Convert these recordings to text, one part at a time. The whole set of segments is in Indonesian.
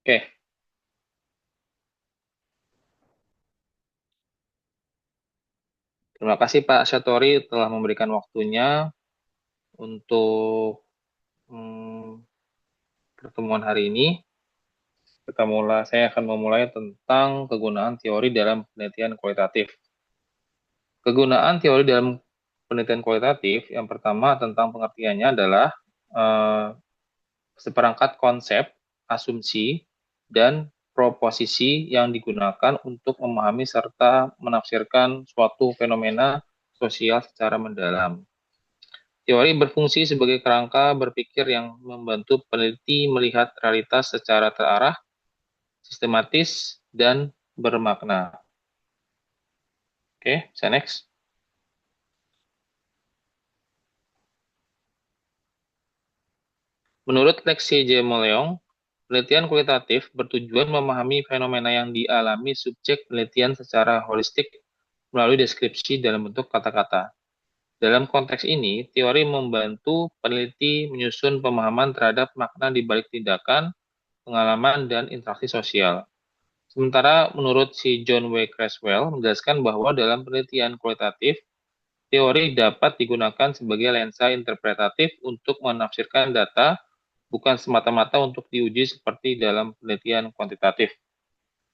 Oke, terima kasih Pak Syatori telah memberikan waktunya untuk pertemuan hari ini. Saya akan memulai tentang kegunaan teori dalam penelitian kualitatif. Kegunaan teori dalam penelitian kualitatif yang pertama tentang pengertiannya adalah eh, seperangkat konsep, asumsi, dan proposisi yang digunakan untuk memahami serta menafsirkan suatu fenomena sosial secara mendalam. Teori berfungsi sebagai kerangka berpikir yang membantu peneliti melihat realitas secara terarah, sistematis, dan bermakna. Oke, saya next. Menurut Lexi J. Moleong, penelitian kualitatif bertujuan memahami fenomena yang dialami subjek penelitian secara holistik melalui deskripsi dalam bentuk kata-kata. Dalam konteks ini, teori membantu peneliti menyusun pemahaman terhadap makna di balik tindakan, pengalaman, dan interaksi sosial. Sementara menurut si John W. Creswell menjelaskan bahwa dalam penelitian kualitatif, teori dapat digunakan sebagai lensa interpretatif untuk menafsirkan data, bukan semata-mata untuk diuji seperti dalam penelitian kuantitatif.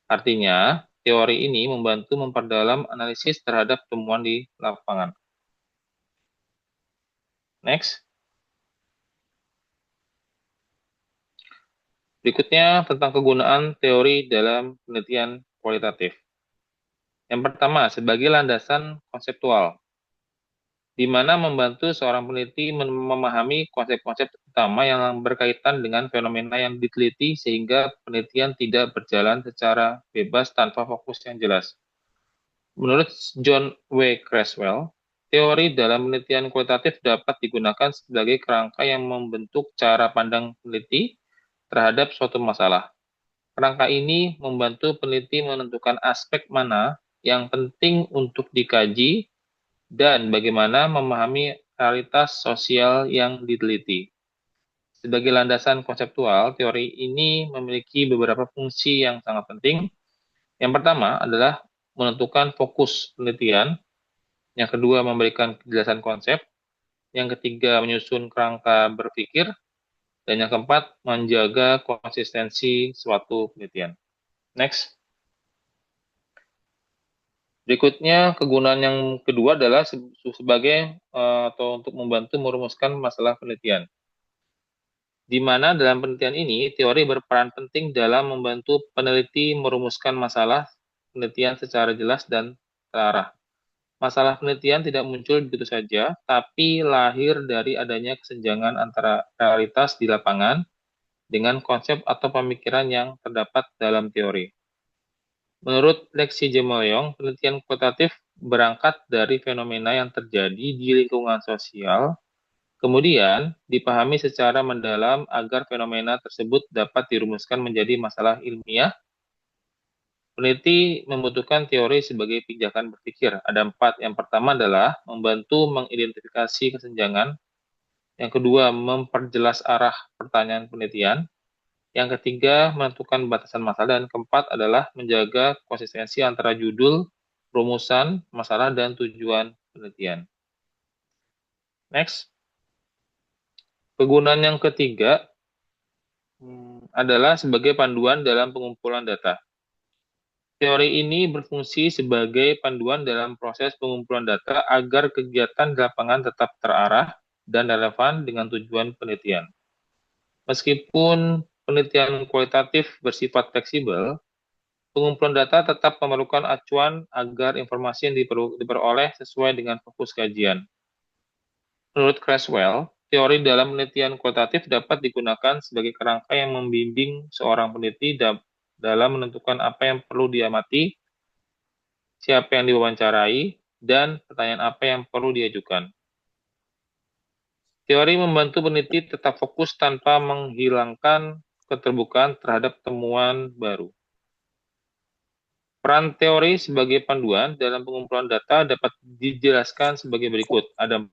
Artinya, teori ini membantu memperdalam analisis terhadap temuan di lapangan. Next. Berikutnya tentang kegunaan teori dalam penelitian kualitatif. Yang pertama, sebagai landasan konseptual, di mana membantu seorang peneliti memahami konsep-konsep utama yang berkaitan dengan fenomena yang diteliti sehingga penelitian tidak berjalan secara bebas tanpa fokus yang jelas. Menurut John W. Creswell, teori dalam penelitian kualitatif dapat digunakan sebagai kerangka yang membentuk cara pandang peneliti terhadap suatu masalah. Kerangka ini membantu peneliti menentukan aspek mana yang penting untuk dikaji dan bagaimana memahami realitas sosial yang diteliti. Sebagai landasan konseptual, teori ini memiliki beberapa fungsi yang sangat penting. Yang pertama adalah menentukan fokus penelitian, yang kedua memberikan kejelasan konsep, yang ketiga menyusun kerangka berpikir, dan yang keempat menjaga konsistensi suatu penelitian. Next. Berikutnya, kegunaan yang kedua adalah sebagai atau untuk membantu merumuskan masalah penelitian. Di mana dalam penelitian ini, teori berperan penting dalam membantu peneliti merumuskan masalah penelitian secara jelas dan terarah. Masalah penelitian tidak muncul begitu saja, tapi lahir dari adanya kesenjangan antara realitas di lapangan dengan konsep atau pemikiran yang terdapat dalam teori. Menurut Lexi Jemoyong, penelitian kualitatif berangkat dari fenomena yang terjadi di lingkungan sosial, kemudian dipahami secara mendalam agar fenomena tersebut dapat dirumuskan menjadi masalah ilmiah. Peneliti membutuhkan teori sebagai pijakan berpikir. Ada 4. Yang pertama adalah membantu mengidentifikasi kesenjangan. Yang kedua, memperjelas arah pertanyaan penelitian. Yang ketiga, menentukan batasan masalah. Dan keempat adalah menjaga konsistensi antara judul, rumusan, masalah, dan tujuan penelitian. Next. Kegunaan yang ketiga adalah sebagai panduan dalam pengumpulan data. Teori ini berfungsi sebagai panduan dalam proses pengumpulan data agar kegiatan di lapangan tetap terarah dan relevan dengan tujuan penelitian. Meskipun penelitian kualitatif bersifat fleksibel, pengumpulan data tetap memerlukan acuan agar informasi yang diperoleh sesuai dengan fokus kajian. Menurut Creswell, teori dalam penelitian kualitatif dapat digunakan sebagai kerangka yang membimbing seorang peneliti dalam menentukan apa yang perlu diamati, siapa yang diwawancarai, dan pertanyaan apa yang perlu diajukan. Teori membantu peneliti tetap fokus tanpa menghilangkan keterbukaan terhadap temuan baru. Peran teori sebagai panduan dalam pengumpulan data dapat dijelaskan sebagai berikut. Ada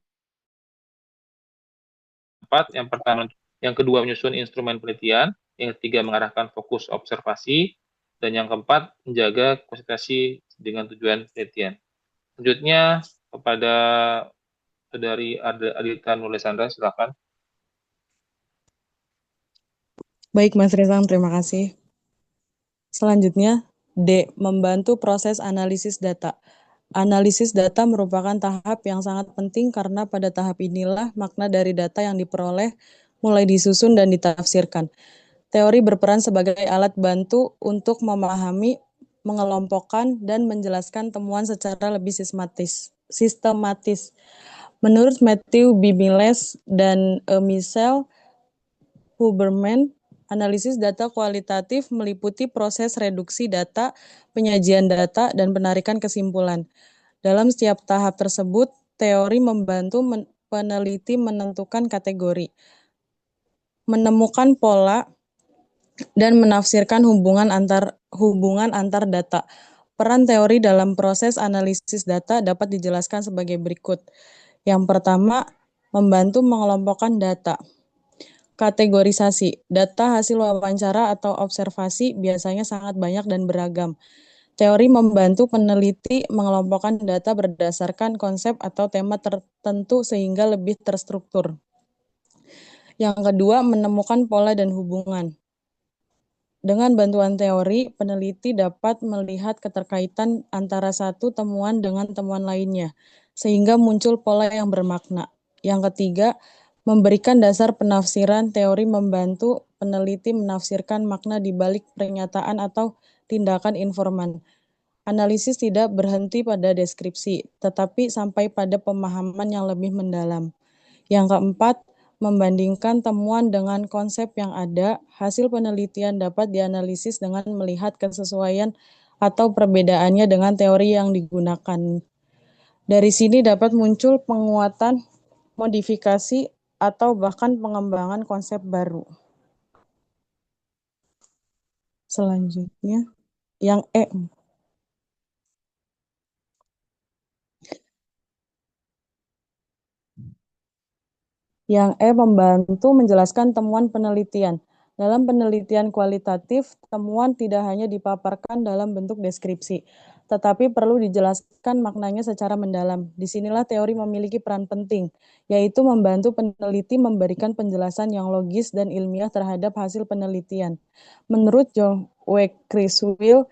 4. Yang pertama, Yang kedua, menyusun instrumen penelitian. Yang ketiga, mengarahkan fokus observasi. Dan yang keempat, menjaga konsentrasi dengan tujuan penelitian. Selanjutnya, kepada Saudari Adita Nurlisandra, silakan. Baik, Mas Rizal, terima kasih. Selanjutnya, D. Membantu proses analisis data. Analisis data merupakan tahap yang sangat penting karena pada tahap inilah makna dari data yang diperoleh mulai disusun dan ditafsirkan. Teori berperan sebagai alat bantu untuk memahami, mengelompokkan, dan menjelaskan temuan secara lebih sistematis. Menurut Matthew B. Miles dan Michelle Huberman, analisis data kualitatif meliputi proses reduksi data, penyajian data, dan penarikan kesimpulan. Dalam setiap tahap tersebut, teori membantu peneliti menentukan kategori, menemukan pola, dan menafsirkan hubungan antar data. Peran teori dalam proses analisis data dapat dijelaskan sebagai berikut. Yang pertama, membantu mengelompokkan data. Kategorisasi. Data hasil wawancara atau observasi biasanya sangat banyak dan beragam. Teori membantu peneliti mengelompokkan data berdasarkan konsep atau tema tertentu sehingga lebih terstruktur. Yang kedua, menemukan pola dan hubungan. Dengan bantuan teori, peneliti dapat melihat keterkaitan antara satu temuan dengan temuan lainnya, sehingga muncul pola yang bermakna. Yang ketiga, memberikan dasar penafsiran. Teori membantu peneliti menafsirkan makna di balik pernyataan atau tindakan informan. Analisis tidak berhenti pada deskripsi, tetapi sampai pada pemahaman yang lebih mendalam. Yang keempat, membandingkan temuan dengan konsep yang ada. Hasil penelitian dapat dianalisis dengan melihat kesesuaian atau perbedaannya dengan teori yang digunakan. Dari sini dapat muncul penguatan, modifikasi, atau bahkan pengembangan konsep baru. Selanjutnya, yang E. Yang E membantu menjelaskan temuan penelitian. Dalam penelitian kualitatif, temuan tidak hanya dipaparkan dalam bentuk deskripsi, tetapi perlu dijelaskan maknanya secara mendalam. Disinilah teori memiliki peran penting, yaitu membantu peneliti memberikan penjelasan yang logis dan ilmiah terhadap hasil penelitian. Menurut John W. Criswell,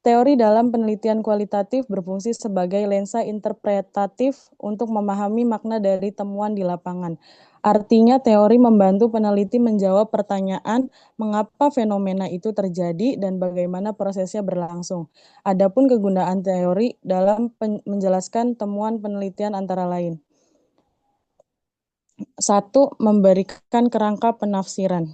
teori dalam penelitian kualitatif berfungsi sebagai lensa interpretatif untuk memahami makna dari temuan di lapangan. Artinya, teori membantu peneliti menjawab pertanyaan mengapa fenomena itu terjadi dan bagaimana prosesnya berlangsung. Adapun kegunaan teori dalam menjelaskan temuan penelitian antara lain. 1. Memberikan kerangka penafsiran.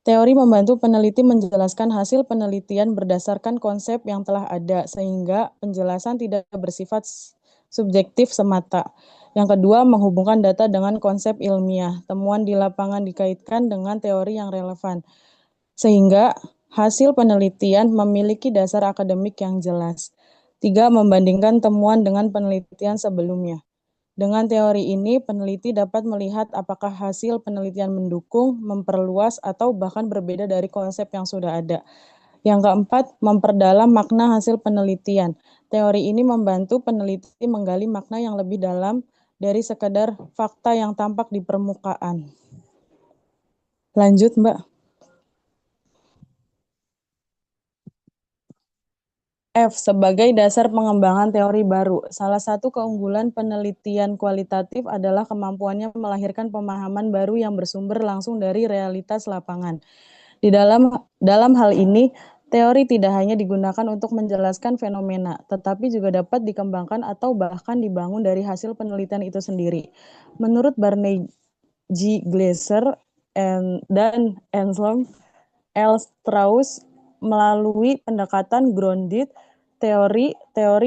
Teori membantu peneliti menjelaskan hasil penelitian berdasarkan konsep yang telah ada, sehingga penjelasan tidak bersifat subjektif semata. Yang kedua, menghubungkan data dengan konsep ilmiah. Temuan di lapangan dikaitkan dengan teori yang relevan, sehingga hasil penelitian memiliki dasar akademik yang jelas. 3. Membandingkan temuan dengan penelitian sebelumnya. Dengan teori ini, peneliti dapat melihat apakah hasil penelitian mendukung, memperluas, atau bahkan berbeda dari konsep yang sudah ada. Yang keempat, memperdalam makna hasil penelitian. Teori ini membantu peneliti menggali makna yang lebih dalam dari sekadar fakta yang tampak di permukaan. Lanjut, Mbak. F. Sebagai dasar pengembangan teori baru. Salah satu keunggulan penelitian kualitatif adalah kemampuannya melahirkan pemahaman baru yang bersumber langsung dari realitas lapangan. Di dalam hal ini, teori tidak hanya digunakan untuk menjelaskan fenomena, tetapi juga dapat dikembangkan atau bahkan dibangun dari hasil penelitian itu sendiri. Menurut Barney G. Glaser dan Anselm L. Strauss, melalui pendekatan grounded teori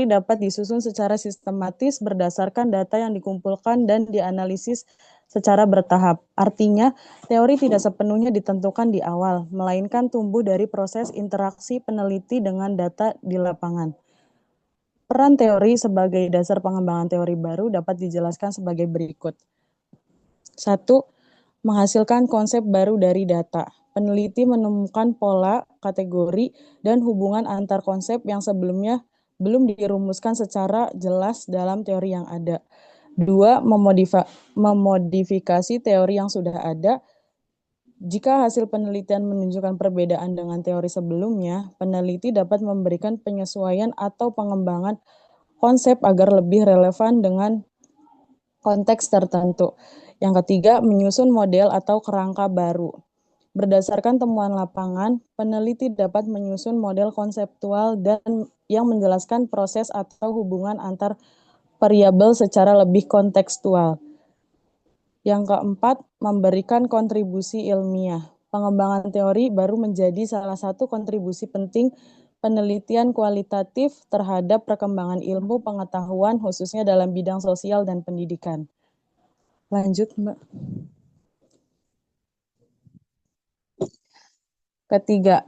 dapat disusun secara sistematis berdasarkan data yang dikumpulkan dan dianalisis secara bertahap. Artinya, teori tidak sepenuhnya ditentukan di awal, melainkan tumbuh dari proses interaksi peneliti dengan data di lapangan. Peran teori sebagai dasar pengembangan teori baru dapat dijelaskan sebagai berikut. 1. menghasilkan konsep baru dari data. Peneliti menemukan pola, kategori, dan hubungan antar konsep yang sebelumnya belum dirumuskan secara jelas dalam teori yang ada. 2. Memodifikasi teori yang sudah ada. Jika hasil penelitian menunjukkan perbedaan dengan teori sebelumnya, peneliti dapat memberikan penyesuaian atau pengembangan konsep agar lebih relevan dengan konteks tertentu. Yang ketiga, menyusun model atau kerangka baru. Berdasarkan temuan lapangan, peneliti dapat menyusun model konseptual dan yang menjelaskan proses atau hubungan antar variabel secara lebih kontekstual. Yang keempat, memberikan kontribusi ilmiah. Pengembangan teori baru menjadi salah satu kontribusi penting penelitian kualitatif terhadap perkembangan ilmu pengetahuan khususnya dalam bidang sosial dan pendidikan. Lanjut, Mbak. Ketiga,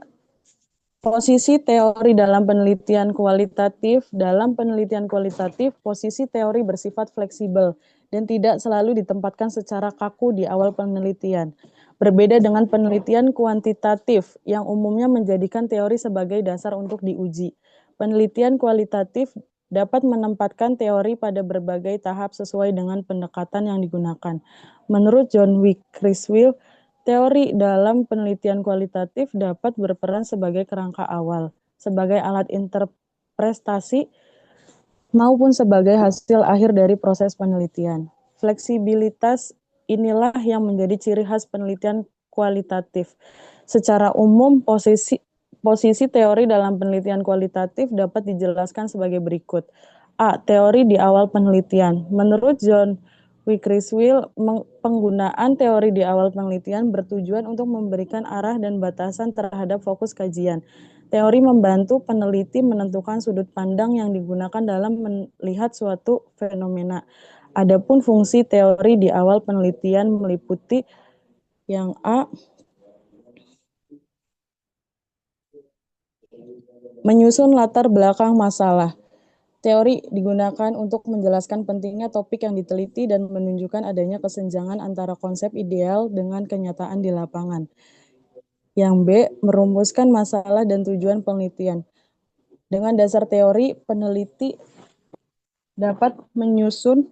posisi teori dalam penelitian kualitatif. Dalam penelitian kualitatif, posisi teori bersifat fleksibel dan tidak selalu ditempatkan secara kaku di awal penelitian. Berbeda dengan penelitian kuantitatif yang umumnya menjadikan teori sebagai dasar untuk diuji. Penelitian kualitatif dapat menempatkan teori pada berbagai tahap sesuai dengan pendekatan yang digunakan. Menurut John Criswell, teori dalam penelitian kualitatif dapat berperan sebagai kerangka awal, sebagai alat interpretasi, maupun sebagai hasil akhir dari proses penelitian. Fleksibilitas inilah yang menjadi ciri khas penelitian kualitatif. Secara umum, posisi teori dalam penelitian kualitatif dapat dijelaskan sebagai berikut. A. Teori di awal penelitian. Menurut John Criswell, penggunaan teori di awal penelitian bertujuan untuk memberikan arah dan batasan terhadap fokus kajian. Teori membantu peneliti menentukan sudut pandang yang digunakan dalam melihat suatu fenomena. Adapun fungsi teori di awal penelitian meliputi yang A, menyusun latar belakang masalah. Teori digunakan untuk menjelaskan pentingnya topik yang diteliti dan menunjukkan adanya kesenjangan antara konsep ideal dengan kenyataan di lapangan. Yang B, merumuskan masalah dan tujuan penelitian. Dengan dasar teori, peneliti dapat menyusun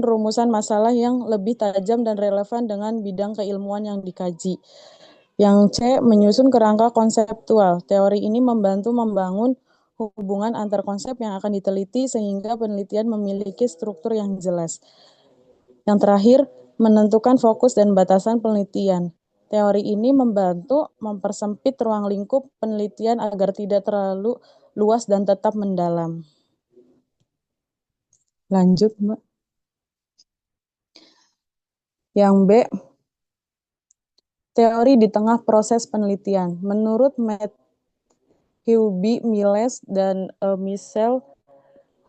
rumusan masalah yang lebih tajam dan relevan dengan bidang keilmuan yang dikaji. Yang C, menyusun kerangka konseptual. Teori ini membantu membangun hubungan antar konsep yang akan diteliti sehingga penelitian memiliki struktur yang jelas. Yang terakhir, menentukan fokus dan batasan penelitian. Teori ini membantu mempersempit ruang lingkup penelitian agar tidak terlalu luas dan tetap mendalam. Lanjut, Mbak. Yang B, teori di tengah proses penelitian. Menurut Matthew B. Miles dan Michelle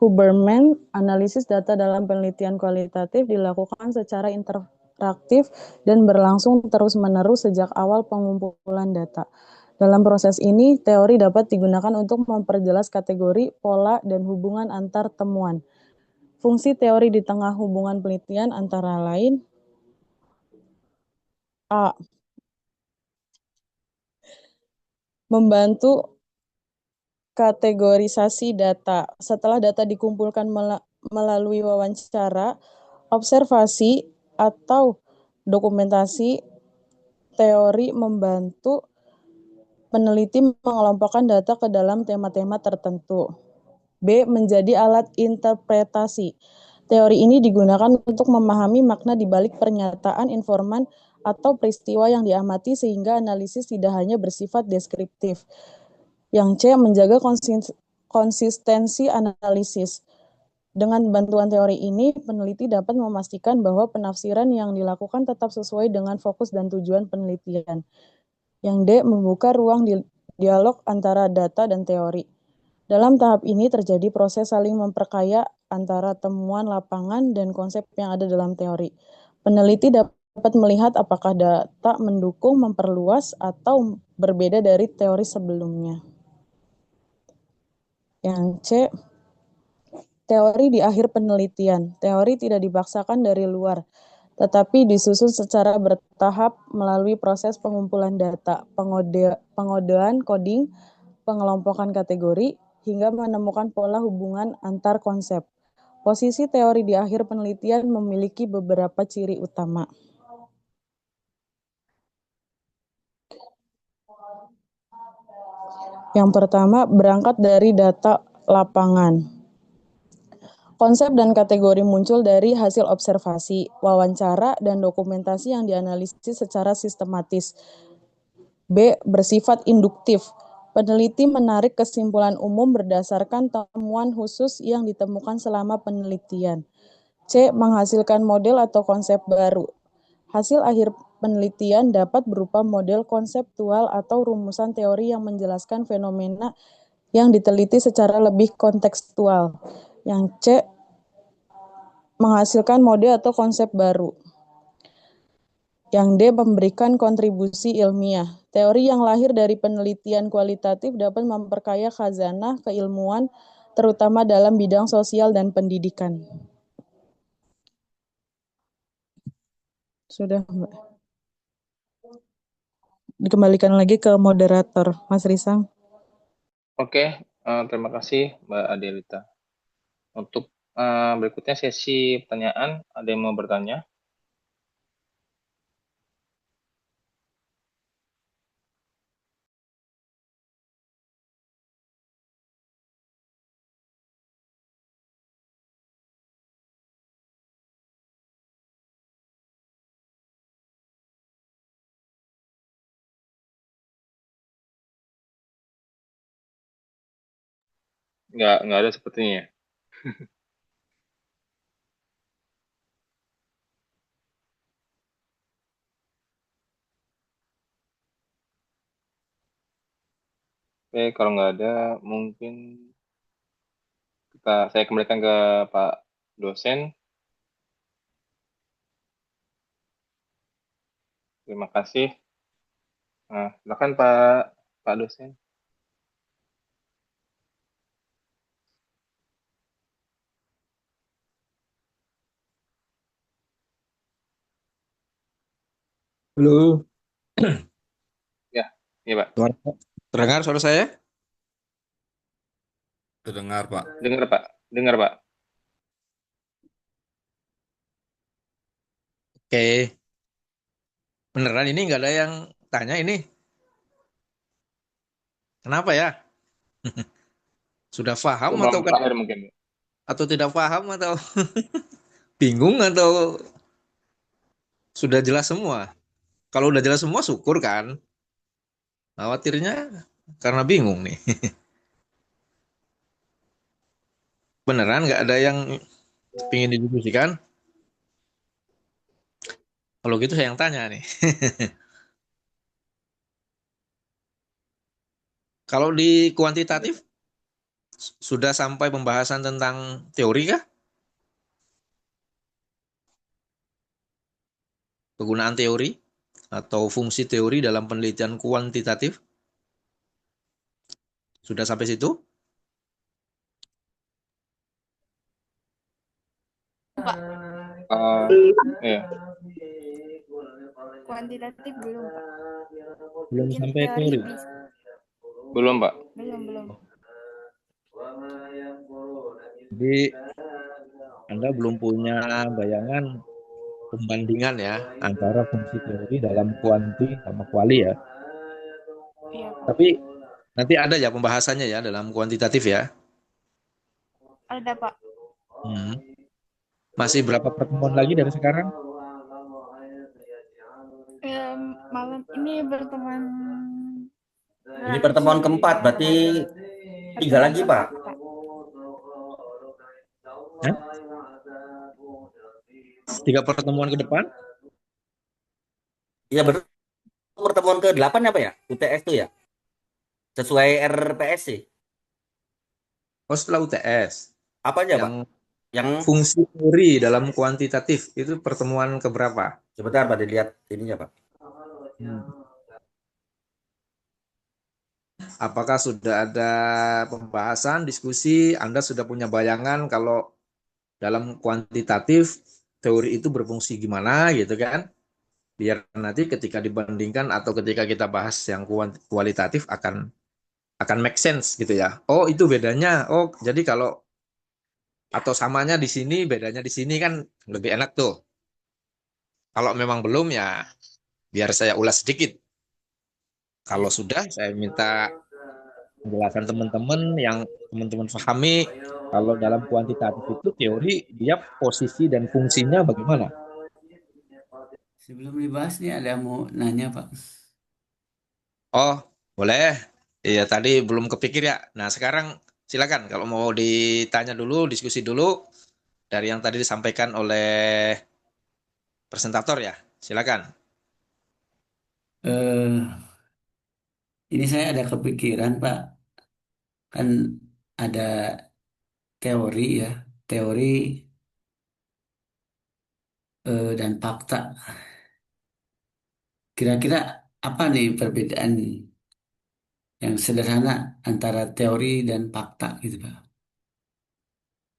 Huberman, analisis data dalam penelitian kualitatif dilakukan secara interaktif dan berlangsung terus-menerus sejak awal pengumpulan data. Dalam proses ini, teori dapat digunakan untuk memperjelas kategori, pola, dan hubungan antar temuan. Fungsi teori di tengah hubungan penelitian antara lain A. Membantu kategorisasi data. Setelah data dikumpulkan melalui wawancara, observasi, atau dokumentasi, teori membantu peneliti mengelompokkan data ke dalam tema-tema tertentu. B. Menjadi alat interpretasi. Teori ini digunakan untuk memahami makna di balik pernyataan informan atau peristiwa yang diamati sehingga analisis tidak hanya bersifat deskriptif. Yang C. Menjaga konsistensi analisis. Dengan bantuan teori ini, peneliti dapat memastikan bahwa penafsiran yang dilakukan tetap sesuai dengan fokus dan tujuan penelitian. Yang D. Membuka ruang dialog antara data dan teori. Dalam tahap ini terjadi proses saling memperkaya antara temuan lapangan dan konsep yang ada dalam teori. Peneliti dapat melihat apakah data mendukung, memperluas, atau berbeda dari teori sebelumnya. Yang C, Teori di akhir penelitian. Teori tidak dipaksakan dari luar, tetapi disusun secara bertahap melalui proses pengumpulan data, pengodean coding, pengelompokan kategori, hingga menemukan pola hubungan antar konsep. Posisi teori di akhir penelitian memiliki beberapa ciri utama. Yang pertama, berangkat dari data lapangan. Konsep dan kategori muncul dari hasil observasi, wawancara, dan dokumentasi yang dianalisis secara sistematis. B. Bersifat induktif. Peneliti menarik kesimpulan umum berdasarkan temuan khusus yang ditemukan selama penelitian. C. Menghasilkan model atau konsep baru. Hasil akhir penelitian dapat berupa model konseptual atau rumusan teori yang menjelaskan fenomena yang diteliti secara lebih kontekstual. Yang C. Menghasilkan model atau konsep baru. Yang D. Memberikan kontribusi ilmiah. Teori yang lahir dari penelitian kualitatif dapat memperkaya khazanah keilmuan, terutama dalam bidang sosial dan pendidikan. Sudah, Mbak. Dikembalikan lagi ke moderator, Mas Risang. Oke, terima kasih Mbak Adelita. Untuk berikutnya sesi pertanyaan, ada yang mau bertanya? Nggak ada sepertinya. Oke, kalau nggak ada, mungkin saya kembalikan ke Pak dosen. Terima kasih. Nah, silakan Pak dosen. Halo, Ya, iya Pak. terdengar suara saya? Terdengar, Pak. Dengar Pak, dengar Pak. Oke, beneran ini nggak ada yang tanya ini. Kenapa ya? Sudah paham atau Belum terakhir mungkin. tidak paham atau bingung atau sudah jelas semua? Kalau udah jelas semua syukur kan. Khawatirnya karena bingung nih. Beneran nggak ada yang ingin didiskusikan? Kalau gitu saya yang tanya nih. Kalau di kuantitatif sudah sampai pembahasan tentang teori kah? Penggunaan teori atau fungsi teori dalam penelitian kuantitatif? Sudah sampai situ? Pak, Iya, kuantitatif belum, Pak. Belum Mungkin sampai teori teori. bisa. belum Pak. Belum. Jadi Anda belum punya bayangan pembandingan ya antara fungsi teori dalam kuanti sama kuali ya. Iya, Pak. Tapi nanti ada ya pembahasannya ya dalam kuantitatif ya. Ada, Pak. Masih berapa pertemuan lagi dari sekarang? Malam ini pertemuan. Ini pertemuan keempat, berarti 3 lagi, Pak. Hah? 3 pertemuan ke depan? Iya, betul. Pertemuan ke-8 apa ya? UTS itu ya? Sesuai RPS sih. Oh setelah UTS. Apa aja, Pak? Yang Yang fungsi teori dalam kuantitatif itu pertemuan keberapa? sebentar, Pak, dilihat ininya, Pak. Apakah sudah ada pembahasan, diskusi, Anda sudah punya bayangan kalau dalam kuantitatif teori itu berfungsi gimana gitu kan? Biar nanti ketika dibandingkan atau ketika kita bahas yang kualitatif akan make sense gitu ya. Oh, itu bedanya. Oh, jadi kalau atau samanya di sini, bedanya di sini kan lebih enak tuh. Kalau memang belum ya biar saya ulas sedikit. Kalau sudah, saya minta penjelasan teman-teman yang teman-teman pahami kalau dalam kuantitatif itu teori dia posisi dan fungsinya bagaimana. Sebelum dibahas nih ada yang mau nanya Pak. Oh, boleh. Iya, tadi belum kepikir ya. Nah, sekarang silakan kalau mau ditanya dulu, diskusi dulu dari yang tadi disampaikan oleh presentator ya. Silakan. Eh, ini saya ada kepikiran Pak, kan ada teori ya, teori dan fakta. Kira-kira apa nih perbedaan yang sederhana antara teori dan fakta gitu Pak?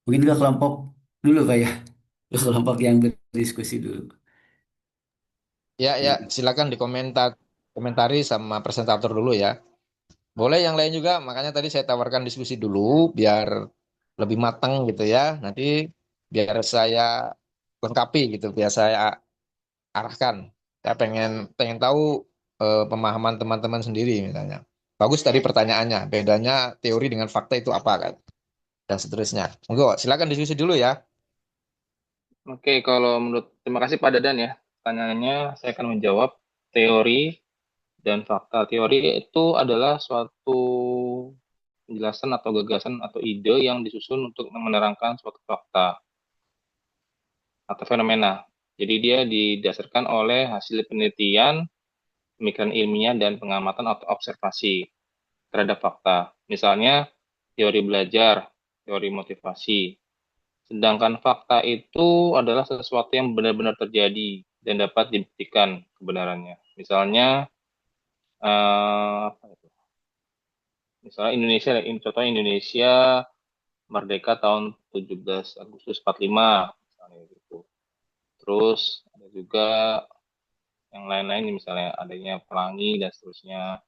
Mungkin ke kelompok dulu Pak ya, ke kelompok yang berdiskusi dulu. Ya, ya, silakan komentari sama presentator dulu ya. Boleh yang lain juga, makanya tadi saya tawarkan diskusi dulu biar lebih matang gitu ya. Nanti biar saya lengkapi gitu, biar saya arahkan. Saya pengen pengen tahu pemahaman teman-teman sendiri misalnya. Bagus tadi pertanyaannya, bedanya teori dengan fakta itu apa kan? Dan seterusnya. Monggo, silakan diskusi dulu ya. Oke, terima kasih Pak Dadan ya. Pertanyaannya saya akan menjawab teori dan fakta. Teori itu adalah suatu penjelasan atau gagasan atau ide yang disusun untuk menerangkan suatu fakta atau fenomena. Jadi dia didasarkan oleh hasil penelitian, pemikiran ilmiah, dan pengamatan atau observasi terhadap fakta. Misalnya teori belajar, teori motivasi. Sedangkan fakta itu adalah sesuatu yang benar-benar terjadi dan dapat dibuktikan kebenarannya. Misalnya, apa itu? Misalnya Indonesia, contohnya Indonesia merdeka tahun 17 Agustus 45, misalnya gitu. Terus ada juga yang lain-lain, misalnya adanya pelangi dan seterusnya,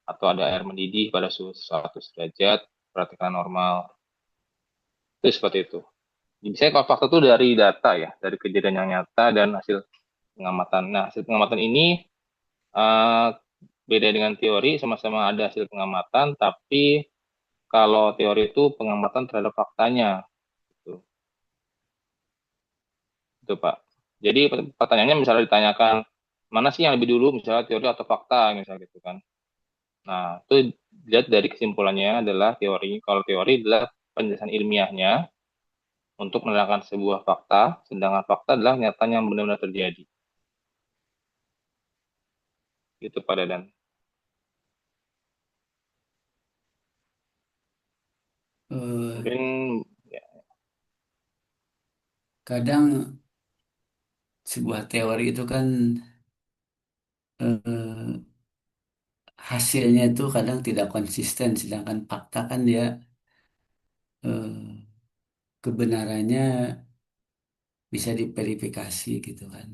atau ada air mendidih pada suhu 100 derajat, perhatikan normal. Itu seperti itu. Jadi saya kalau fakta itu dari data ya, dari kejadian yang nyata dan hasil pengamatan. Nah, hasil pengamatan ini uh, beda dengan teori, sama-sama ada hasil pengamatan, tapi kalau teori itu pengamatan terhadap faktanya, gitu, gitu Pak. Jadi pertanyaannya misalnya ditanyakan mana sih yang lebih dulu, misalnya teori atau fakta, misalnya gitu kan. Nah, itu dilihat dari kesimpulannya adalah teori. Kalau teori adalah penjelasan ilmiahnya untuk menerangkan sebuah fakta, sedangkan fakta adalah nyatanya yang benar-benar terjadi. Gitu Pak Dadan. Eh, Mungkin ya, Kadang sebuah teori itu kan eh, hasilnya itu kadang tidak konsisten, sedangkan fakta kan dia eh, kebenarannya bisa diverifikasi gitu kan.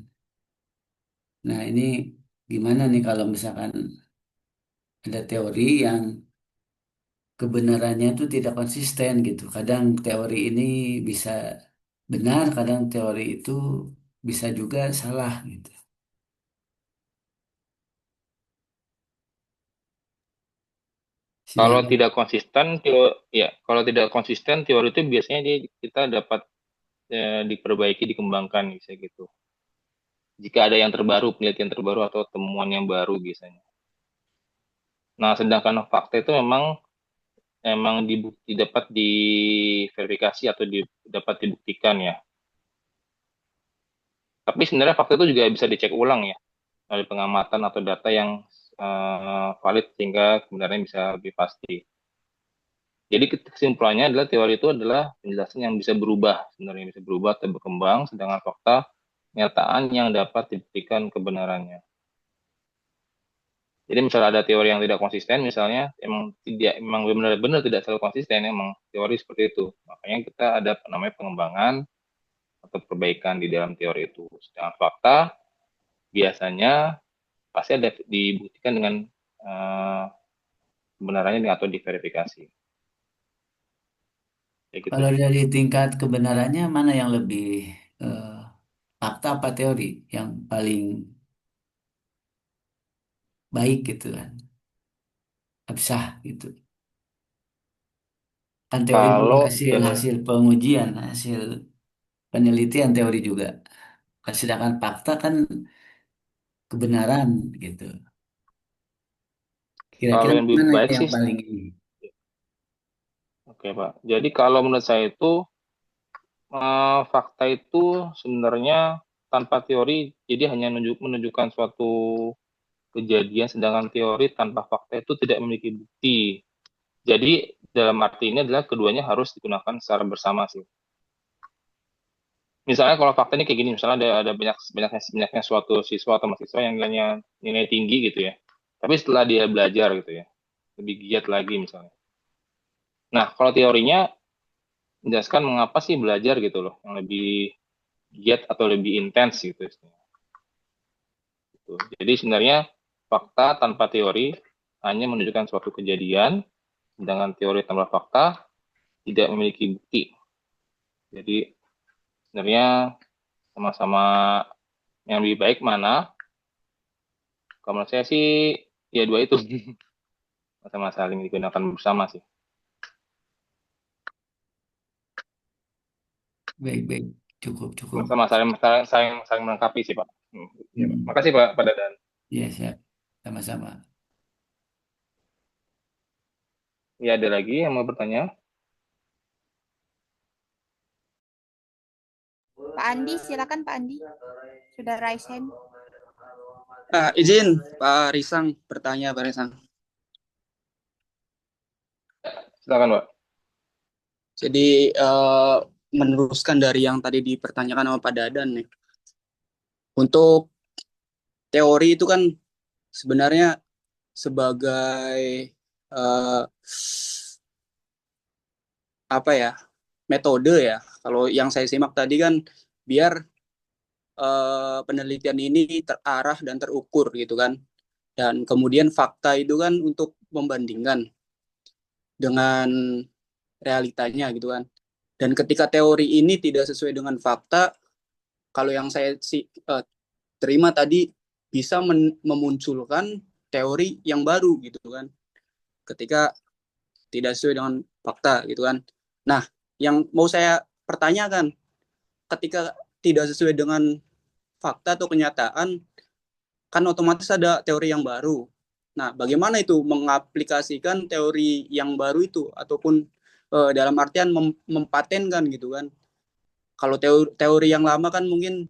Nah ini gimana nih kalau misalkan ada teori yang kebenarannya itu tidak konsisten gitu. Kadang teori ini bisa benar, kadang teori itu bisa juga salah gitu. kalau Sedangkan tidak konsisten, kalau tidak konsisten teori itu biasanya kita dapat diperbaiki, dikembangkan, bisa gitu. Jika ada yang terbaru, penelitian terbaru atau temuan yang baru biasanya. Nah, sedangkan fakta itu memang dapat diverifikasi atau dapat dibuktikan ya. Tapi sebenarnya fakta itu juga bisa dicek ulang ya, dari pengamatan atau data yang valid sehingga kebenarannya bisa lebih pasti. Jadi kesimpulannya adalah teori itu adalah penjelasan yang bisa berubah, sebenarnya bisa berubah atau berkembang, sedangkan fakta nyataan yang dapat dibuktikan kebenarannya. Jadi misalnya ada teori yang tidak konsisten, misalnya emang benar-benar tidak selalu konsisten, emang teori seperti itu. Makanya kita ada namanya pengembangan atau perbaikan di dalam teori itu. Sedangkan fakta biasanya pasti ada dibuktikan dengan kebenarannya atau diverifikasi. Ya gitu Kalau sih. dari tingkat kebenarannya mana yang lebih eh, fakta apa teori yang paling baik gitu kan? Absah gitu. Kan teori juga Kalau hasil benar, hasil pengujian, hasil penelitian teori juga. Sedangkan fakta kan kebenaran gitu. kalau Kira-kira yang lebih mana baik yang sih, paling ini? oke Pak. Jadi kalau menurut saya itu fakta itu sebenarnya tanpa teori, jadi hanya menunjukkan suatu kejadian, sedangkan teori tanpa fakta itu tidak memiliki bukti. Jadi dalam arti ini adalah keduanya harus digunakan secara bersama sih. Misalnya kalau fakta ini kayak gini, misalnya ada banyaknya suatu siswa atau mahasiswa yang nilai tinggi gitu ya. Tapi setelah dia belajar gitu ya, lebih giat lagi misalnya. Nah, kalau teorinya menjelaskan mengapa sih belajar gitu loh, yang lebih giat atau lebih intens gitu. Gitu. Jadi sebenarnya fakta tanpa teori hanya menunjukkan suatu kejadian, sedangkan teori tanpa fakta tidak memiliki bukti. Jadi sebenarnya sama-sama yang lebih baik mana? Kalau menurut saya sih ya dua itu sama saling digunakan bersama sih. Baik-baik, cukup cukup. Sama saling melengkapi sih Pak. Ya, Pak. Hmm. Makasih Pak pada dan. Ya siap, sama-sama. Ya ada lagi yang mau bertanya? Pak Andi, silakan Pak Andi. Sudah raise hand. Izin Pak Risang bertanya Pak Risang. Silakan Pak. Jadi meneruskan dari yang tadi dipertanyakan sama Pak Dadan nih. Untuk teori itu kan sebenarnya sebagai eh, apa ya, metode ya. Kalau yang saya simak tadi kan biar penelitian ini terarah dan terukur gitu kan. Dan kemudian fakta itu kan untuk membandingkan dengan realitanya gitu kan. Dan ketika teori ini tidak sesuai dengan fakta, kalau yang saya terima tadi bisa memunculkan teori yang baru gitu kan. Ketika tidak sesuai dengan fakta gitu kan. Nah, yang mau saya pertanyakan, ketika tidak sesuai dengan fakta atau kenyataan, kan otomatis ada teori yang baru. Nah, bagaimana itu mengaplikasikan teori yang baru itu ataupun dalam artian mempatenkan gitu kan. Kalau teori yang lama kan mungkin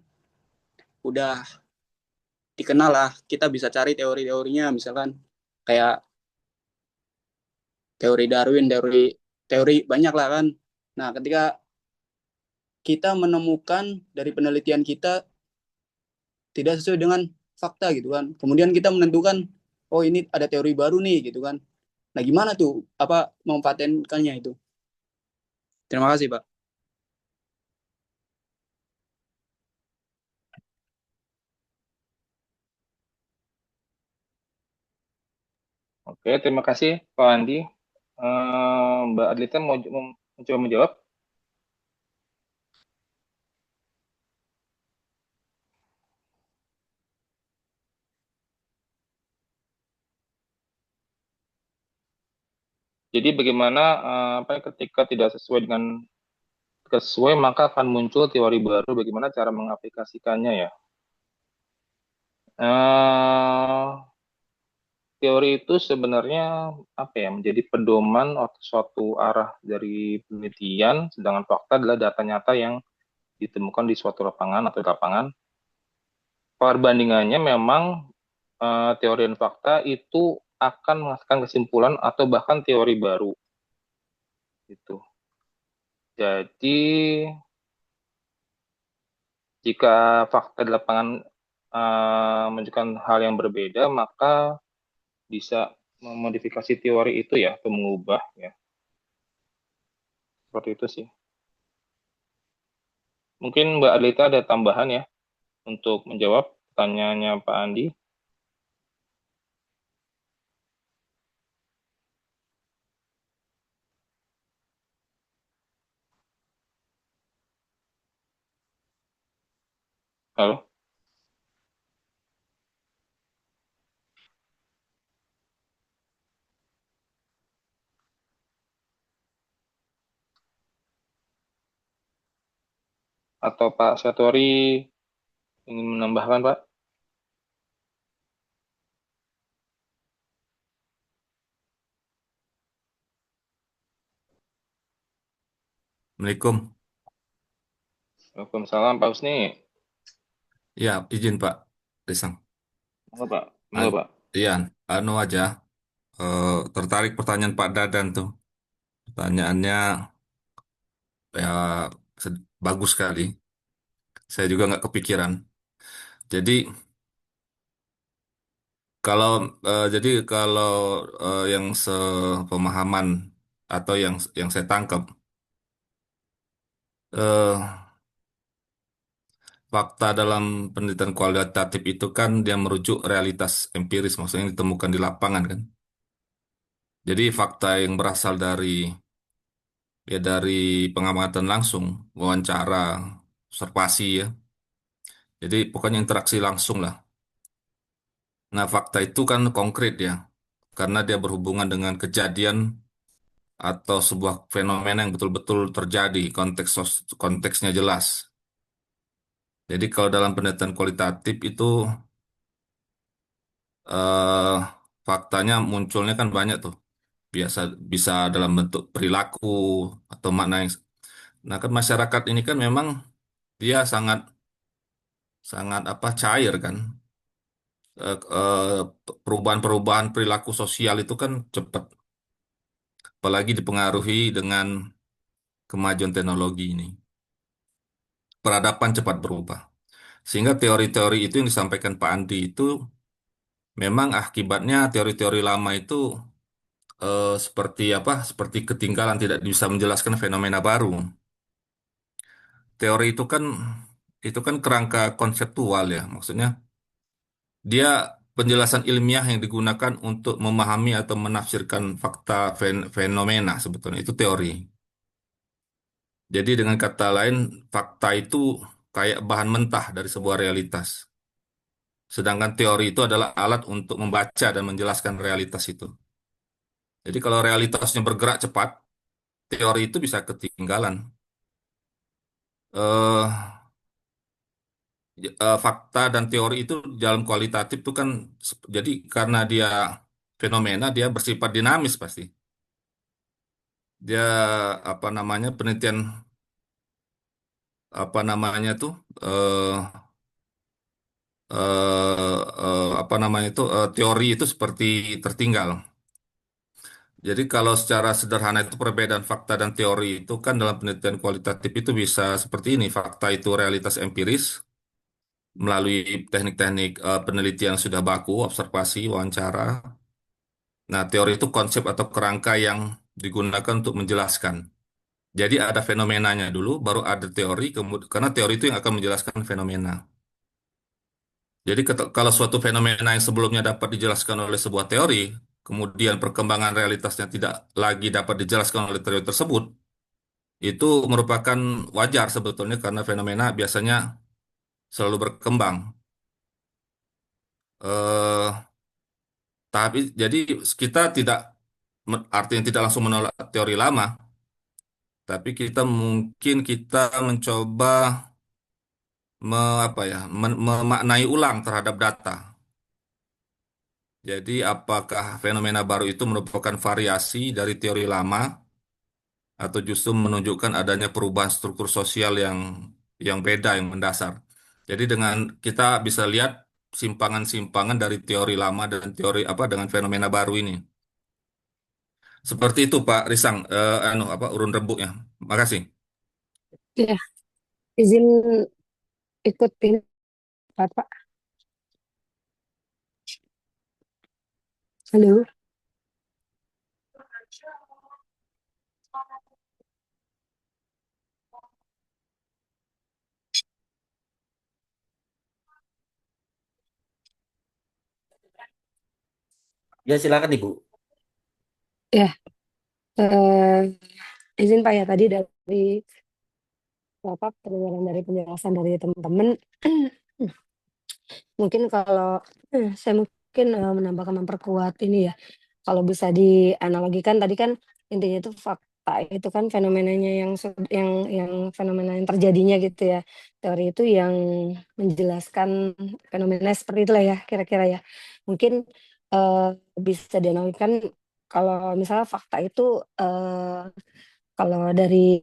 udah dikenal lah, kita bisa cari teori-teorinya misalkan kayak teori Darwin, teori teori banyak lah kan. Nah, ketika kita menemukan dari penelitian kita tidak sesuai dengan fakta gitu kan, kemudian kita menentukan oh ini ada teori baru nih gitu kan. Nah, gimana tuh apa mempatenkannya itu? Terima kasih, Pak. Oke, terima kasih Pak Andi. Mbak Adlita mau mencoba menjawab? Jadi bagaimana ketika tidak sesuai maka akan muncul teori baru. Bagaimana cara mengaplikasikannya ya? Eh, Teori itu sebenarnya menjadi pedoman atau suatu arah dari penelitian, sedangkan fakta adalah data nyata yang ditemukan di suatu lapangan atau di lapangan. Perbandingannya memang teori dan fakta itu akan menghasilkan kesimpulan atau bahkan teori baru. Gitu. Jadi jika fakta di lapangan menunjukkan hal yang berbeda, maka bisa memodifikasi teori itu ya, atau mengubah ya. Seperti itu sih. Mungkin Mbak Adlita ada tambahan ya untuk menjawab pertanyaannya Pak Andi. Halo? Atau Pak Satori ingin menambahkan, Pak? Assalamualaikum. Waalaikumsalam, Pak Husni. Ya, izin Pak Risang. Monggo, Pak. Monggo, Pak. Iya, anu aja. Tertarik pertanyaan Pak Dadan tuh. Pertanyaannya ya bagus sekali. Saya juga nggak kepikiran. Jadi kalau jadi kalau yang sepemahaman atau yang saya tangkap, eh, fakta dalam penelitian kualitatif itu kan dia merujuk realitas empiris, maksudnya yang ditemukan di lapangan kan. Jadi fakta yang berasal dari pengamatan langsung, wawancara, observasi ya. Jadi pokoknya interaksi langsung lah. Nah, fakta itu kan konkret ya, karena dia berhubungan dengan kejadian atau sebuah fenomena yang betul-betul terjadi, konteksnya jelas. Jadi kalau dalam penelitian kualitatif itu eh, faktanya munculnya kan banyak tuh. Biasa bisa dalam bentuk perilaku atau makna yang. Nah, kan masyarakat ini kan memang dia sangat sangat apa cair kan. Perubahan-perubahan perilaku sosial itu kan cepat, apalagi dipengaruhi dengan kemajuan teknologi ini. Peradaban cepat berubah. Sehingga teori-teori itu yang disampaikan Pak Andi itu memang akibatnya teori-teori lama itu seperti apa? Seperti ketinggalan, tidak bisa menjelaskan fenomena baru. Teori itu kan kerangka konseptual ya, maksudnya dia penjelasan ilmiah yang digunakan untuk memahami atau menafsirkan fakta fenomena sebetulnya itu teori. Jadi dengan kata lain, fakta itu kayak bahan mentah dari sebuah realitas. Sedangkan teori itu adalah alat untuk membaca dan menjelaskan realitas itu. Jadi kalau realitasnya bergerak cepat, teori itu bisa ketinggalan. eh Fakta dan teori itu dalam kualitatif itu kan, jadi karena dia fenomena, dia bersifat dinamis pasti. Dia apa namanya penelitian apa namanya tuh eh apa namanya itu teori itu seperti tertinggal. Jadi kalau secara sederhana itu perbedaan fakta dan teori itu kan dalam penelitian kualitatif itu bisa seperti ini. Fakta itu realitas empiris melalui teknik-teknik penelitian yang sudah baku, observasi, wawancara. Nah, teori itu konsep atau kerangka yang digunakan untuk menjelaskan. Jadi ada fenomenanya dulu, baru ada teori, kemudian karena teori itu yang akan menjelaskan fenomena. Jadi kalau suatu fenomena yang sebelumnya dapat dijelaskan oleh sebuah teori, kemudian perkembangan realitasnya tidak lagi dapat dijelaskan oleh teori tersebut, itu merupakan wajar sebetulnya karena fenomena biasanya selalu berkembang. Eh, jadi kita tidak artinya tidak langsung menolak teori lama, tapi kita mencoba memaknai ulang terhadap data. Jadi apakah fenomena baru itu merupakan variasi dari teori lama atau justru menunjukkan adanya perubahan struktur sosial yang beda, yang mendasar. Jadi dengan kita bisa lihat simpangan-simpangan dari teori lama dan teori apa dengan fenomena baru ini. Seperti itu Pak Risang, urun rembuknya. Makasih. Ya, izin ikut ini, Bapak. Halo. Ya, silakan Ibu. Ya, eh, izin Pak ya tadi dari Bapak pendengaran dari penjelasan dari teman-teman. Mungkin kalau saya mungkin menambahkan memperkuat ini ya. Kalau bisa dianalogikan tadi kan intinya itu fakta itu kan fenomenanya yang fenomena yang terjadinya gitu ya. Teori itu yang menjelaskan fenomena seperti itulah ya kira-kira ya. Mungkin eh, bisa dianalogikan kalau misalnya fakta itu kalau dari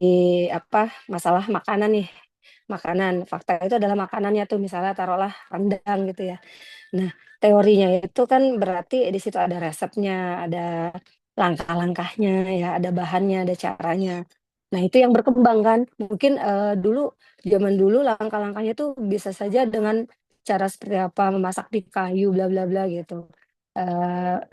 apa masalah makanan nih, makanan fakta itu adalah makanannya tuh misalnya taruhlah rendang gitu ya. Nah, teorinya itu kan berarti di situ ada resepnya, ada langkah-langkahnya ya, ada bahannya, ada caranya. Nah, itu yang berkembang kan. Mungkin dulu zaman dulu langkah-langkahnya tuh bisa saja dengan cara seperti apa memasak di kayu bla bla bla gitu.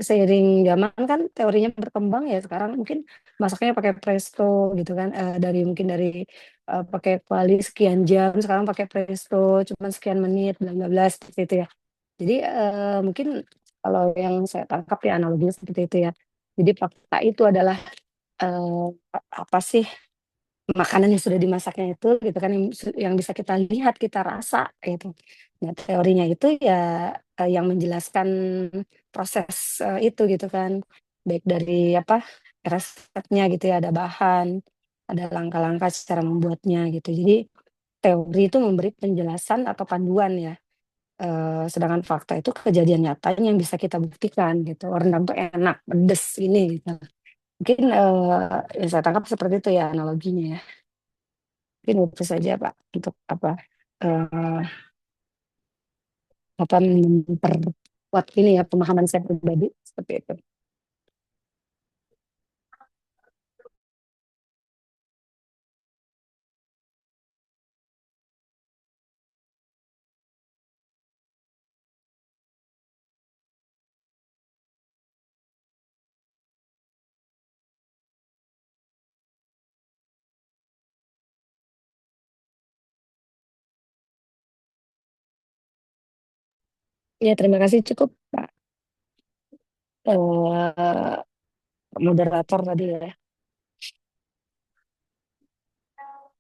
Seiring zaman kan teorinya berkembang ya sekarang mungkin masaknya pakai presto gitu kan dari mungkin dari pakai kuali sekian jam sekarang pakai presto cuma sekian menit bla bla bla seperti itu ya. Jadi mungkin kalau yang saya tangkap ya analoginya seperti itu ya. Jadi fakta itu adalah eh, apa sih makanan yang sudah dimasaknya itu gitu kan yang bisa kita lihat, kita rasa gitu. Nah, teorinya itu ya yang menjelaskan proses itu gitu kan. Baik dari apa resepnya gitu ya, ada bahan, ada langkah-langkah cara membuatnya gitu. Jadi teori itu memberi penjelasan atau panduan ya. Sedangkan fakta itu kejadian nyata yang bisa kita buktikan gitu. Oh, rendang tuh enak, pedes ini gitu. Mungkin yang saya tangkap seperti itu ya analoginya ya. Mungkin itu saja Pak untuk eh, apa memperkuat ini ya pemahaman saya pribadi seperti itu. Ya terima kasih cukup Pak eh, moderator tadi ya.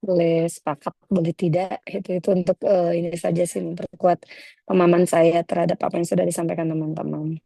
Boleh sepakat, boleh tidak. Itu untuk ini saja sih memperkuat pemahaman saya terhadap apa yang sudah disampaikan teman-teman.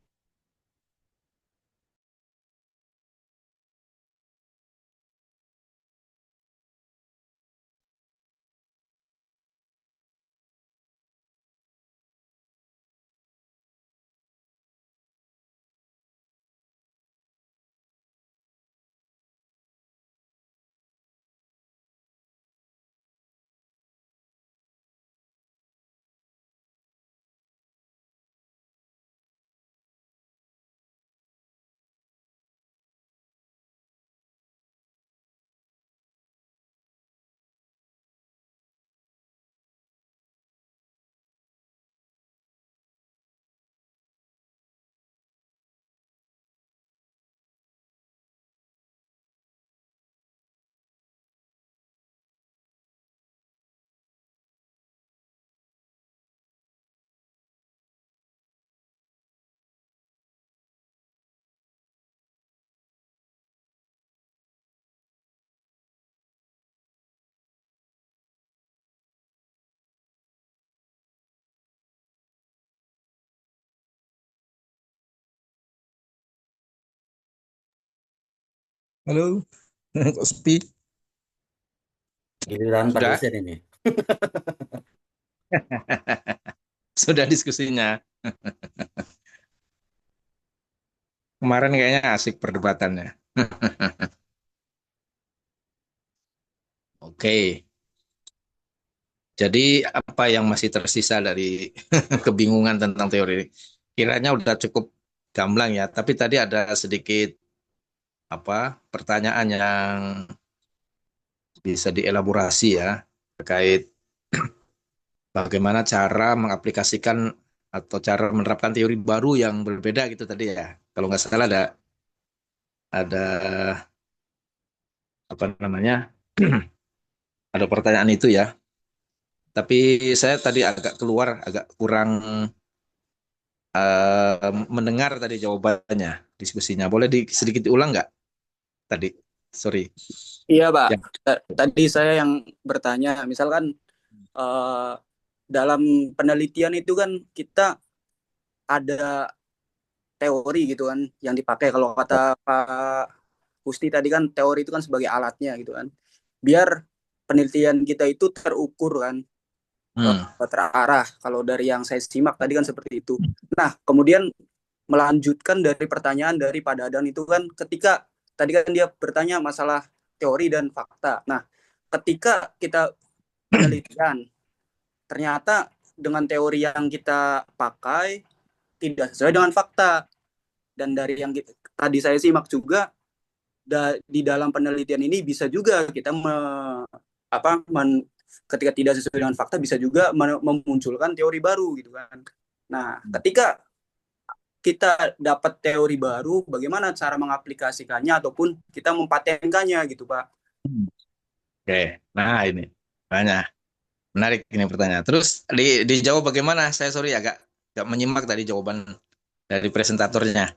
Halo, kok sepi? Giliran Pak Sudah, dosen ini. sudah diskusinya. Kemarin kayaknya asik perdebatannya. Oke, jadi apa yang masih tersisa dari kebingungan tentang teori ini? Kiranya udah cukup gamblang ya, tapi tadi ada sedikit apa pertanyaan yang bisa dielaborasi ya terkait bagaimana cara mengaplikasikan atau cara menerapkan teori baru yang berbeda gitu tadi ya. Kalau nggak salah ada apa namanya ada pertanyaan itu ya. Tapi saya tadi agak keluar, agak kurang mendengar tadi jawabannya, diskusinya. Boleh sedikit diulang nggak tadi? Sorry. Iya, Pak. Ya. Tadi saya yang bertanya, misalkan eh, dalam penelitian itu kan kita ada teori gitu kan yang dipakai. Kalau kata Pak Gusti tadi kan teori itu kan sebagai alatnya gitu kan. Biar penelitian kita itu terukur kan, terarah. Kalau dari yang saya simak tadi kan seperti itu. Nah, kemudian melanjutkan dari pertanyaan dari Pak Dadan itu kan ketika tadi kan dia bertanya masalah teori dan fakta. Nah, ketika kita penelitian ternyata dengan teori yang kita pakai tidak sesuai dengan fakta, dan dari yang tadi saya simak juga di dalam penelitian ini bisa juga kita ketika tidak sesuai dengan fakta bisa juga memunculkan teori baru gitu kan. Nah, ketika kita dapat teori baru, bagaimana cara mengaplikasikannya ataupun kita mempatenkannya gitu, Pak. Oke, nah ini banyak menarik ini pertanyaan. Terus dijawab bagaimana? Saya sorry agak menyimak tadi jawaban dari presentatornya.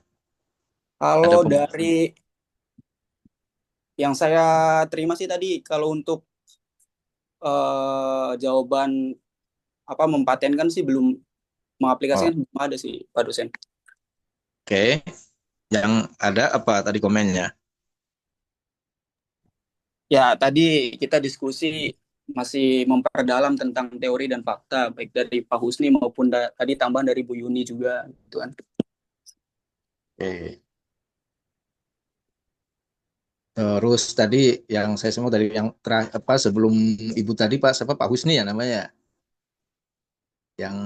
Kalau dari yang saya terima sih tadi, kalau untuk jawaban mempatenkan sih belum, mengaplikasikan belum ada sih, Pak dosen. Oke, yang ada apa tadi komennya? Ya, tadi kita diskusi masih memperdalam tentang teori dan fakta, baik dari Pak Husni maupun tadi tambahan dari Bu Yuni juga, gitu kan. Oke. Terus tadi yang saya semua dari yang sebelum Ibu tadi Pak Husni ya namanya. Yang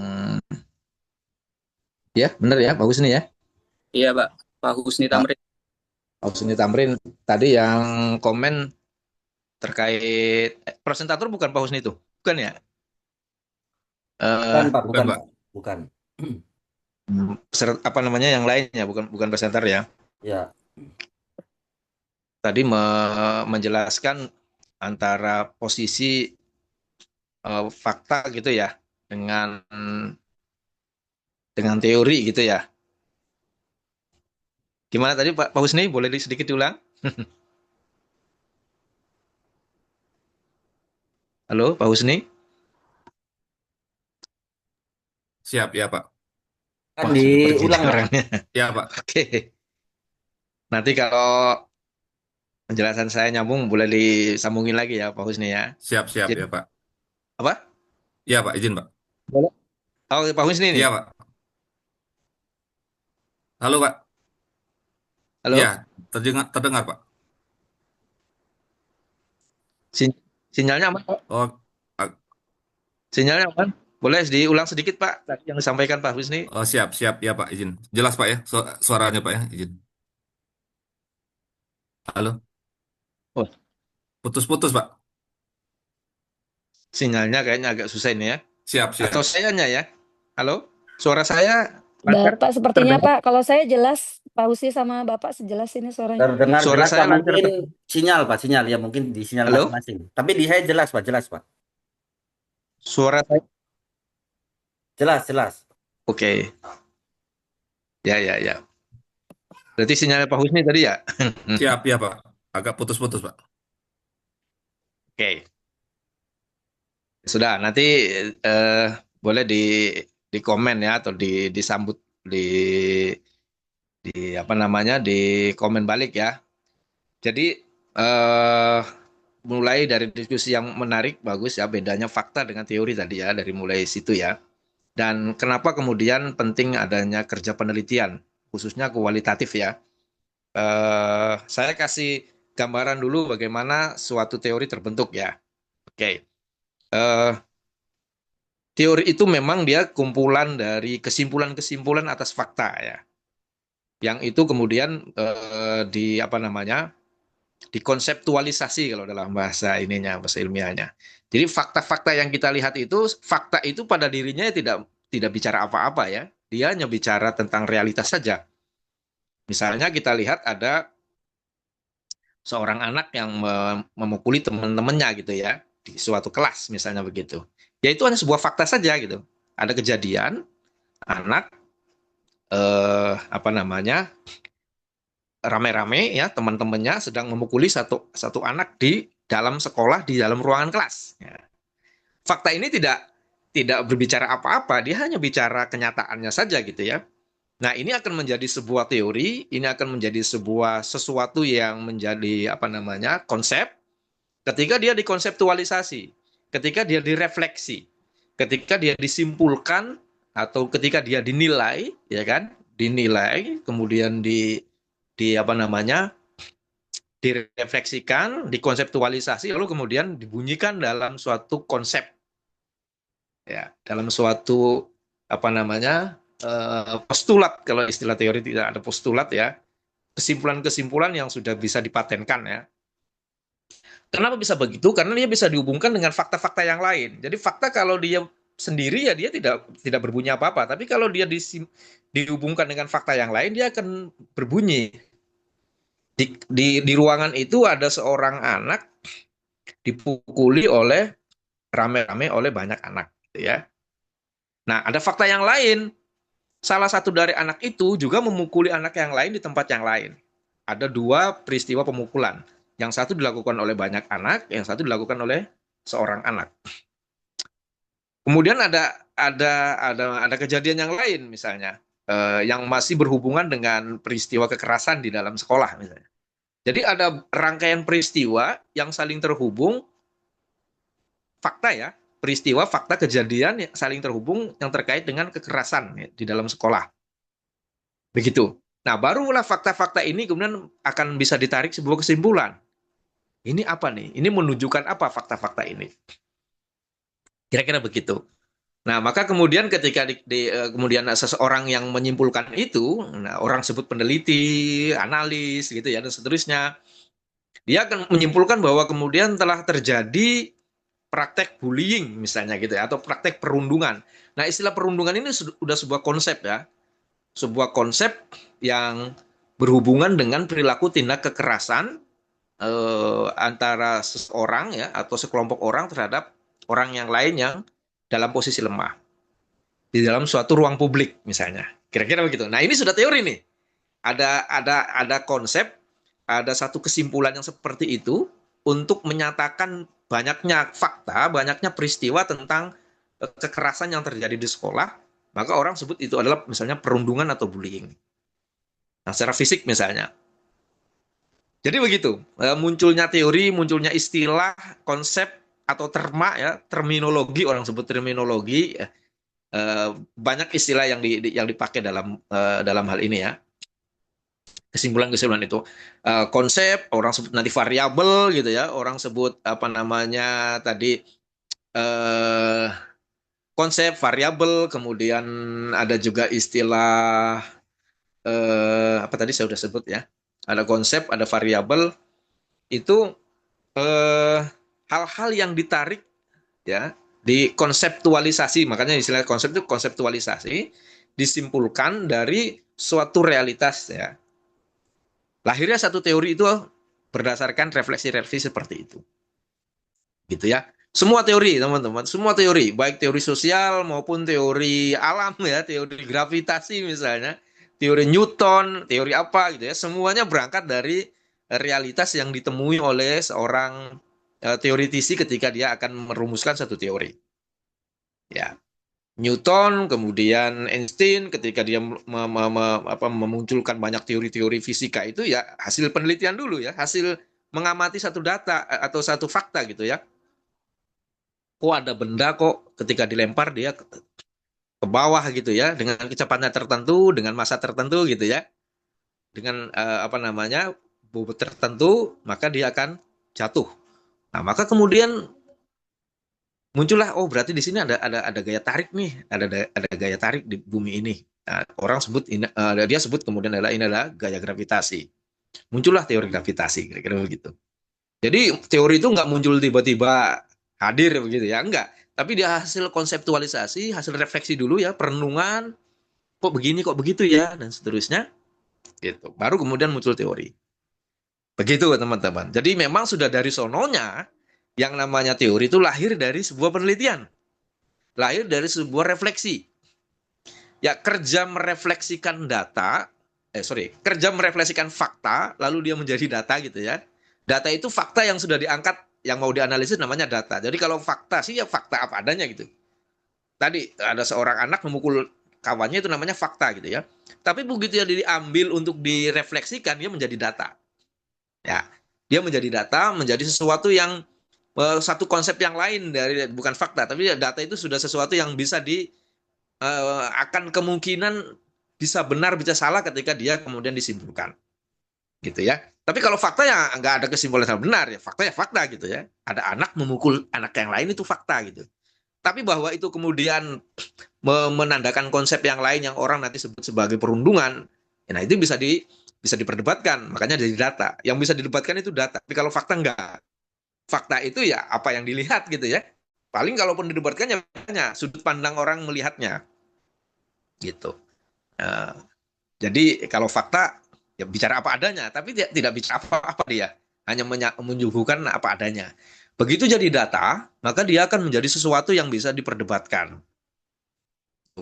ya benar ya Pak Husni ya? Iya, Pak Husni Tamrin. Pak Husni Tamrin tadi yang komen terkait presentator bukan Pak Husni itu, bukan ya? Bukan, Pak, bukan. Apa namanya yang lainnya, bukan presenter ya? Ya. Tadi menjelaskan antara posisi fakta gitu ya dengan teori gitu ya. Gimana tadi Pak Husni? Boleh sedikit diulang? Halo Pak Husni? Siap ya Pak. Kan diulang orangnya. Ya Pak. Oke. Nanti kalau penjelasan saya nyambung boleh disambungin lagi ya Pak Husni ya. Siap ya Pak. Apa? Ya Pak, izin Pak. Boleh. Oh Pak Husni nih. Iya Pak. Halo Pak. Halo. Ya, terdengar Pak. Sinyalnya aman Pak? Oh, sinyalnya aman? Boleh diulang sedikit Pak yang disampaikan Pak Husni? oh siap ya Pak, izin. Jelas Pak ya, suaranya Pak ya, izin. Halo. Oh. Putus-putus Pak. Sinyalnya kayaknya agak susah ini ya. Siap. Atau sayanya ya? Halo? Suara saya? Bapak sepertinya Pak, kalau saya jelas, Pak Husi sama Bapak sejelas ini suaranya. Terdengar Suara jelas saya Pak, mungkin sinyal ya, mungkin di sinyal Halo? masing-masing. Tapi di saya jelas Pak. Suara saya? Jelas. Oke. Ya. Berarti sinyalnya Pak Husni tadi ya? Siap ya Pak. Agak putus-putus Pak. Oke. Sudah, nanti boleh di komen ya atau disambut di apa namanya di komen balik ya. Jadi mulai dari diskusi yang menarik, bagus ya, bedanya fakta dengan teori tadi ya, dari mulai situ ya. Dan kenapa kemudian penting adanya kerja penelitian, khususnya kualitatif ya. Saya kasih gambaran dulu bagaimana suatu teori terbentuk ya. Oke. Teori itu memang dia kumpulan dari kesimpulan-kesimpulan atas fakta ya. Yang itu kemudian dikonseptualisasi kalau dalam bahasa bahasa ilmiahnya. Jadi fakta-fakta yang kita lihat itu, fakta itu pada dirinya tidak bicara apa-apa ya. Dia hanya bicara tentang realitas saja. Misalnya kita lihat ada seorang anak yang memukuli teman-temannya gitu ya di suatu kelas misalnya begitu. Ya itu hanya sebuah fakta saja gitu. Ada kejadian anak apa namanya rame-rame ya teman-temannya sedang memukuli satu anak di dalam sekolah di dalam ruangan kelas. Ya. Fakta ini tidak berbicara apa-apa, dia hanya bicara kenyataannya saja gitu ya. Nah, ini akan menjadi sebuah teori, ini akan menjadi sesuatu yang menjadi apa namanya konsep ketika dia dikonseptualisasi, ketika dia direfleksi, ketika dia disimpulkan atau ketika dia dinilai, ya kan, dinilai, kemudian di apa namanya direfleksikan, dikonseptualisasi, lalu kemudian dibunyikan dalam suatu konsep, ya, dalam suatu apa namanya postulat. Kalau istilah teori tidak ada postulat ya, kesimpulan-kesimpulan yang sudah bisa dipatenkan ya. Kenapa bisa begitu? Karena dia bisa dihubungkan dengan fakta-fakta yang lain. Jadi fakta kalau dia sendiri ya dia tidak berbunyi apa-apa, tapi kalau dia dihubungkan dengan fakta yang lain dia akan berbunyi. Di ruangan itu ada seorang anak dipukuli oleh rame-rame oleh banyak anak, gitu ya. Nah, ada fakta yang lain. Salah satu dari anak itu juga memukuli anak yang lain di tempat yang lain. Ada dua peristiwa pemukulan. Yang satu dilakukan oleh banyak anak, yang satu dilakukan oleh seorang anak. Kemudian ada kejadian yang lain misalnya, yang masih berhubungan dengan peristiwa kekerasan di dalam sekolah misalnya. Jadi ada rangkaian peristiwa yang saling terhubung, fakta ya, peristiwa, fakta, kejadian yang saling terhubung yang terkait dengan kekerasan ya, di dalam sekolah. Begitu. Nah, barulah fakta-fakta ini kemudian akan bisa ditarik sebuah kesimpulan. Ini apa nih? Ini menunjukkan apa fakta-fakta ini? Kira-kira begitu. Nah, maka kemudian ketika kemudian seseorang yang menyimpulkan itu, nah, orang sebut peneliti, analis, gitu ya, dan seterusnya, dia akan menyimpulkan bahwa kemudian telah terjadi praktek bullying misalnya gitu ya, atau praktek perundungan. Nah, istilah perundungan ini sudah sebuah konsep ya, sebuah konsep yang berhubungan dengan perilaku tindak kekerasan antara seseorang ya atau sekelompok orang terhadap orang yang lain yang dalam posisi lemah di dalam suatu ruang publik misalnya. Kira-kira begitu. Nah, ini sudah teori nih. Ada konsep, ada satu kesimpulan yang seperti itu untuk menyatakan banyaknya fakta, banyaknya peristiwa tentang kekerasan yang terjadi di sekolah, maka orang sebut itu adalah misalnya perundungan atau bullying. Nah, secara fisik misalnya. Jadi begitu, munculnya teori, munculnya istilah, konsep atau terma ya, terminologi, orang sebut terminologi, banyak istilah yang dipakai dalam hal ini ya. Kesimpulan-kesimpulan itu. Konsep, orang sebut nanti variabel gitu ya, orang sebut apa namanya tadi konsep, variabel, kemudian ada juga istilah apa tadi saya sudah sebut ya. Ada konsep, ada variabel, itu hal-hal yang ditarik ya, dikonseptualisasi, makanya istilah konsep itu konseptualisasi, disimpulkan dari suatu realitas ya. Lahirnya satu teori itu berdasarkan refleksi-refleksi seperti itu. Gitu ya. Semua teori, teman-teman, semua teori, baik teori sosial maupun teori alam ya, teori gravitasi misalnya, teori Newton, teori apa gitu ya, semuanya berangkat dari realitas yang ditemui oleh seorang teoritisi ketika dia akan merumuskan satu teori. Ya. Newton, kemudian Einstein ketika dia memunculkan banyak teori-teori fisika itu ya hasil penelitian dulu ya, hasil mengamati satu data atau satu fakta gitu ya. Kok ada benda kok ketika dilempar dia ke bawah gitu ya, dengan kecepatannya tertentu, dengan massa tertentu gitu ya, dengan apa namanya bobot tertentu, maka dia akan jatuh. Nah, maka kemudian muncullah, oh berarti di sini ada gaya tarik nih, ada gaya tarik di bumi ini. Nah, orang sebut ini, dia sebut kemudian ini adalah gaya gravitasi. Muncullah teori gravitasi, kira-kira begitu. Jadi teori itu nggak muncul tiba-tiba hadir begitu ya, enggak. Tapi dia hasil konseptualisasi, hasil refleksi dulu ya, perenungan, kok begini, kok begitu ya, dan seterusnya. Gitu. Baru kemudian muncul teori. Begitu teman-teman. Jadi memang sudah dari sononya, yang namanya teori itu lahir dari sebuah penelitian. Lahir dari sebuah refleksi. Ya, kerja merefleksikan data, kerja merefleksikan fakta, lalu dia menjadi data gitu ya. Data itu fakta yang sudah diangkat, yang mau dianalisis namanya data. Jadi kalau fakta sih ya fakta apa adanya gitu. Tadi ada seorang anak memukul kawannya, itu namanya fakta gitu ya. Tapi begitu ya diambil untuk direfleksikan, dia menjadi data. Ya, dia menjadi data, menjadi sesuatu yang satu konsep yang lain dari bukan fakta, tapi data itu sudah sesuatu yang bisa akan kemungkinan bisa benar bisa salah ketika dia kemudian disimpulkan, gitu ya. Tapi kalau fakta ya nggak ada kesimpulan yang benar ya fakta gitu ya. Ada anak memukul anak yang lain itu fakta gitu. Tapi bahwa itu kemudian menandakan konsep yang lain yang orang nanti sebut sebagai perundungan, nah itu bisa diperdebatkan, makanya dari data. Yang bisa didebatkan itu data. Tapi kalau fakta enggak. Fakta itu ya apa yang dilihat gitu ya. Paling kalaupun didebatkannya sudut pandang orang melihatnya. Gitu. Jadi kalau fakta ya bicara apa adanya, tapi tidak bicara apa-apa dia. Hanya menyuguhkan apa adanya. Begitu jadi data, maka dia akan menjadi sesuatu yang bisa diperdebatkan.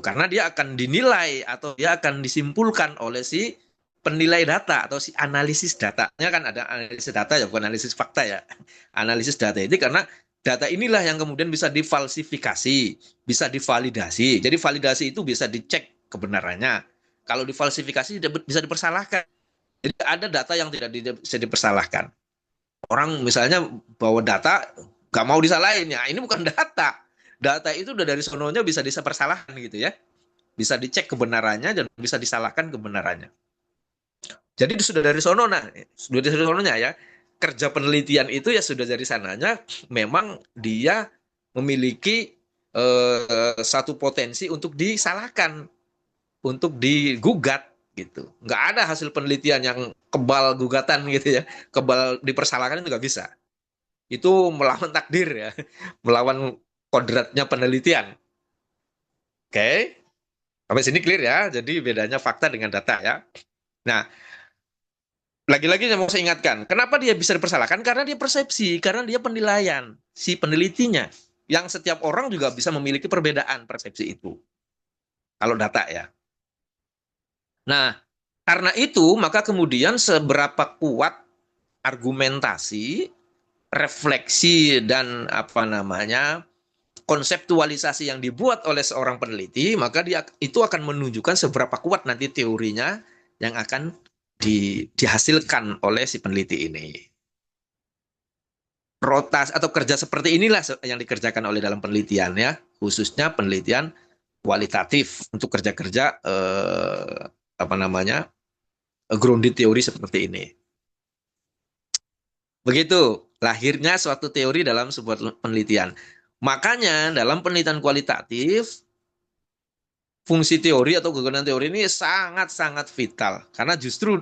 Karena dia akan dinilai atau dia akan disimpulkan oleh si penilai data atau si analisis datanya. Kan ada analisis data ya, bukan analisis fakta ya. Analisis data itu karena data inilah yang kemudian bisa difalsifikasi, bisa divalidasi. Jadi validasi itu bisa dicek kebenarannya. Kalau difalsifikasi bisa dipersalahkan. Jadi ada data yang tidak bisa dipersalahkan. Orang misalnya bawa data, nggak mau disalahin ya. Ini bukan data. Data itu udah dari sononya bisa dipersalahkan gitu ya. Bisa dicek kebenarannya dan bisa disalahkan kebenarannya. Jadi sudah dari sono, sudah dari sononya ya. Kerja penelitian itu ya sudah dari sananya. Memang dia memiliki satu potensi untuk disalahkan, untuk digugat gitu. Nggak ada hasil penelitian yang kebal gugatan gitu ya, kebal dipersalahkan itu nggak bisa. Itu melawan takdir ya, melawan kodratnya penelitian. Oke, sampai sini clear ya. Jadi bedanya fakta dengan data ya. Nah, lagi-lagi saya mau saya ingatkan, kenapa dia bisa dipersalahkan? Karena dia persepsi, karena dia penilaian si penelitinya. Yang setiap orang juga bisa memiliki perbedaan persepsi itu. Kalau data ya. Nah, karena itu maka kemudian seberapa kuat argumentasi, refleksi dan konseptualisasi yang dibuat oleh seorang peneliti, maka dia itu akan menunjukkan seberapa kuat nanti teorinya yang akan dihasilkan oleh si peneliti ini. Rotasi atau kerja seperti inilah yang dikerjakan oleh dalam penelitian ya, khususnya penelitian kualitatif untuk kerja-kerja grounded teori seperti ini. Begitu lahirnya suatu teori dalam sebuah penelitian. Makanya dalam penelitian kualitatif, fungsi teori atau kegunaan teori ini sangat-sangat vital. Karena justru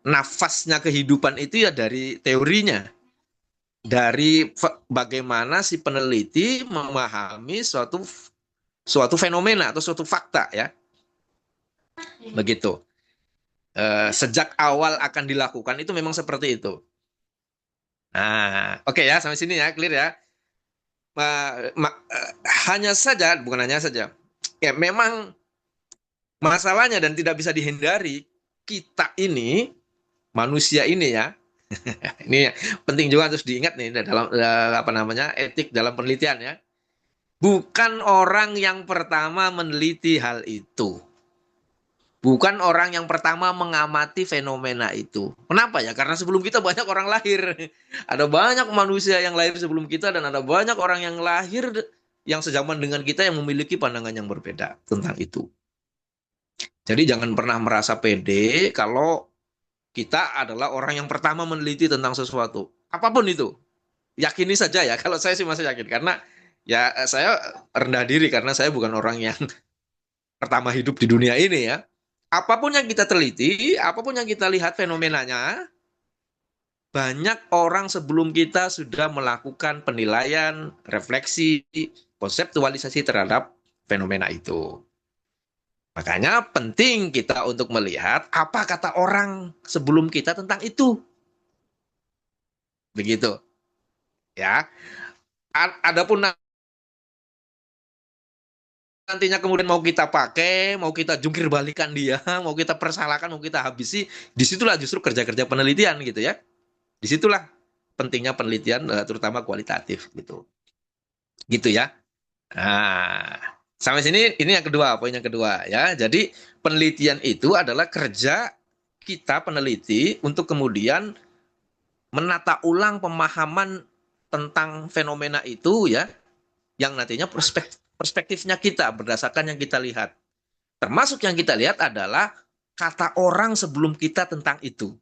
nafasnya kehidupan itu ya dari teorinya. Dari bagaimana si peneliti memahami suatu fenomena atau suatu fakta ya. Begitu. Sejak awal akan dilakukan itu memang seperti itu. Nah, oke ya, sampai sini ya, clear ya. Hanya saja, bukan hanya saja, ya memang masalahnya dan tidak bisa dihindari, kita ini, manusia ini ya, ini penting juga harus diingat nih dalam etik dalam penelitian ya. Bukan orang yang pertama meneliti hal itu. Bukan orang yang pertama mengamati fenomena itu. Kenapa ya? Karena sebelum kita banyak orang lahir. Ada banyak manusia yang lahir sebelum kita dan ada banyak orang yang lahir yang sejaman dengan kita yang memiliki pandangan yang berbeda tentang itu. Jadi jangan pernah merasa pede kalau kita adalah orang yang pertama meneliti tentang sesuatu. Apapun itu. Yakini saja ya. Kalau saya sih masih yakin. Karena ya saya rendah diri karena saya bukan orang yang pertama hidup di dunia ini ya. Apapun yang kita teliti, apapun yang kita lihat fenomenanya, banyak orang sebelum kita sudah melakukan penilaian, refleksi, konseptualisasi terhadap fenomena itu. Makanya penting kita untuk melihat apa kata orang sebelum kita tentang itu. Begitu. Ya. Adapun nantinya kemudian mau kita pakai, mau kita jungkir balikan dia, mau kita persalahkan, mau kita habisi, disitulah justru kerja-kerja penelitian gitu ya. Disitulah pentingnya penelitian terutama kualitatif gitu. Gitu ya. Nah, sampai sini ini yang kedua, poin yang kedua ya. Jadi penelitian itu adalah kerja kita peneliti untuk kemudian menata ulang pemahaman tentang fenomena itu ya, yang nantinya perspektifnya kita berdasarkan yang kita lihat. Termasuk yang kita lihat adalah kata orang sebelum kita tentang itu.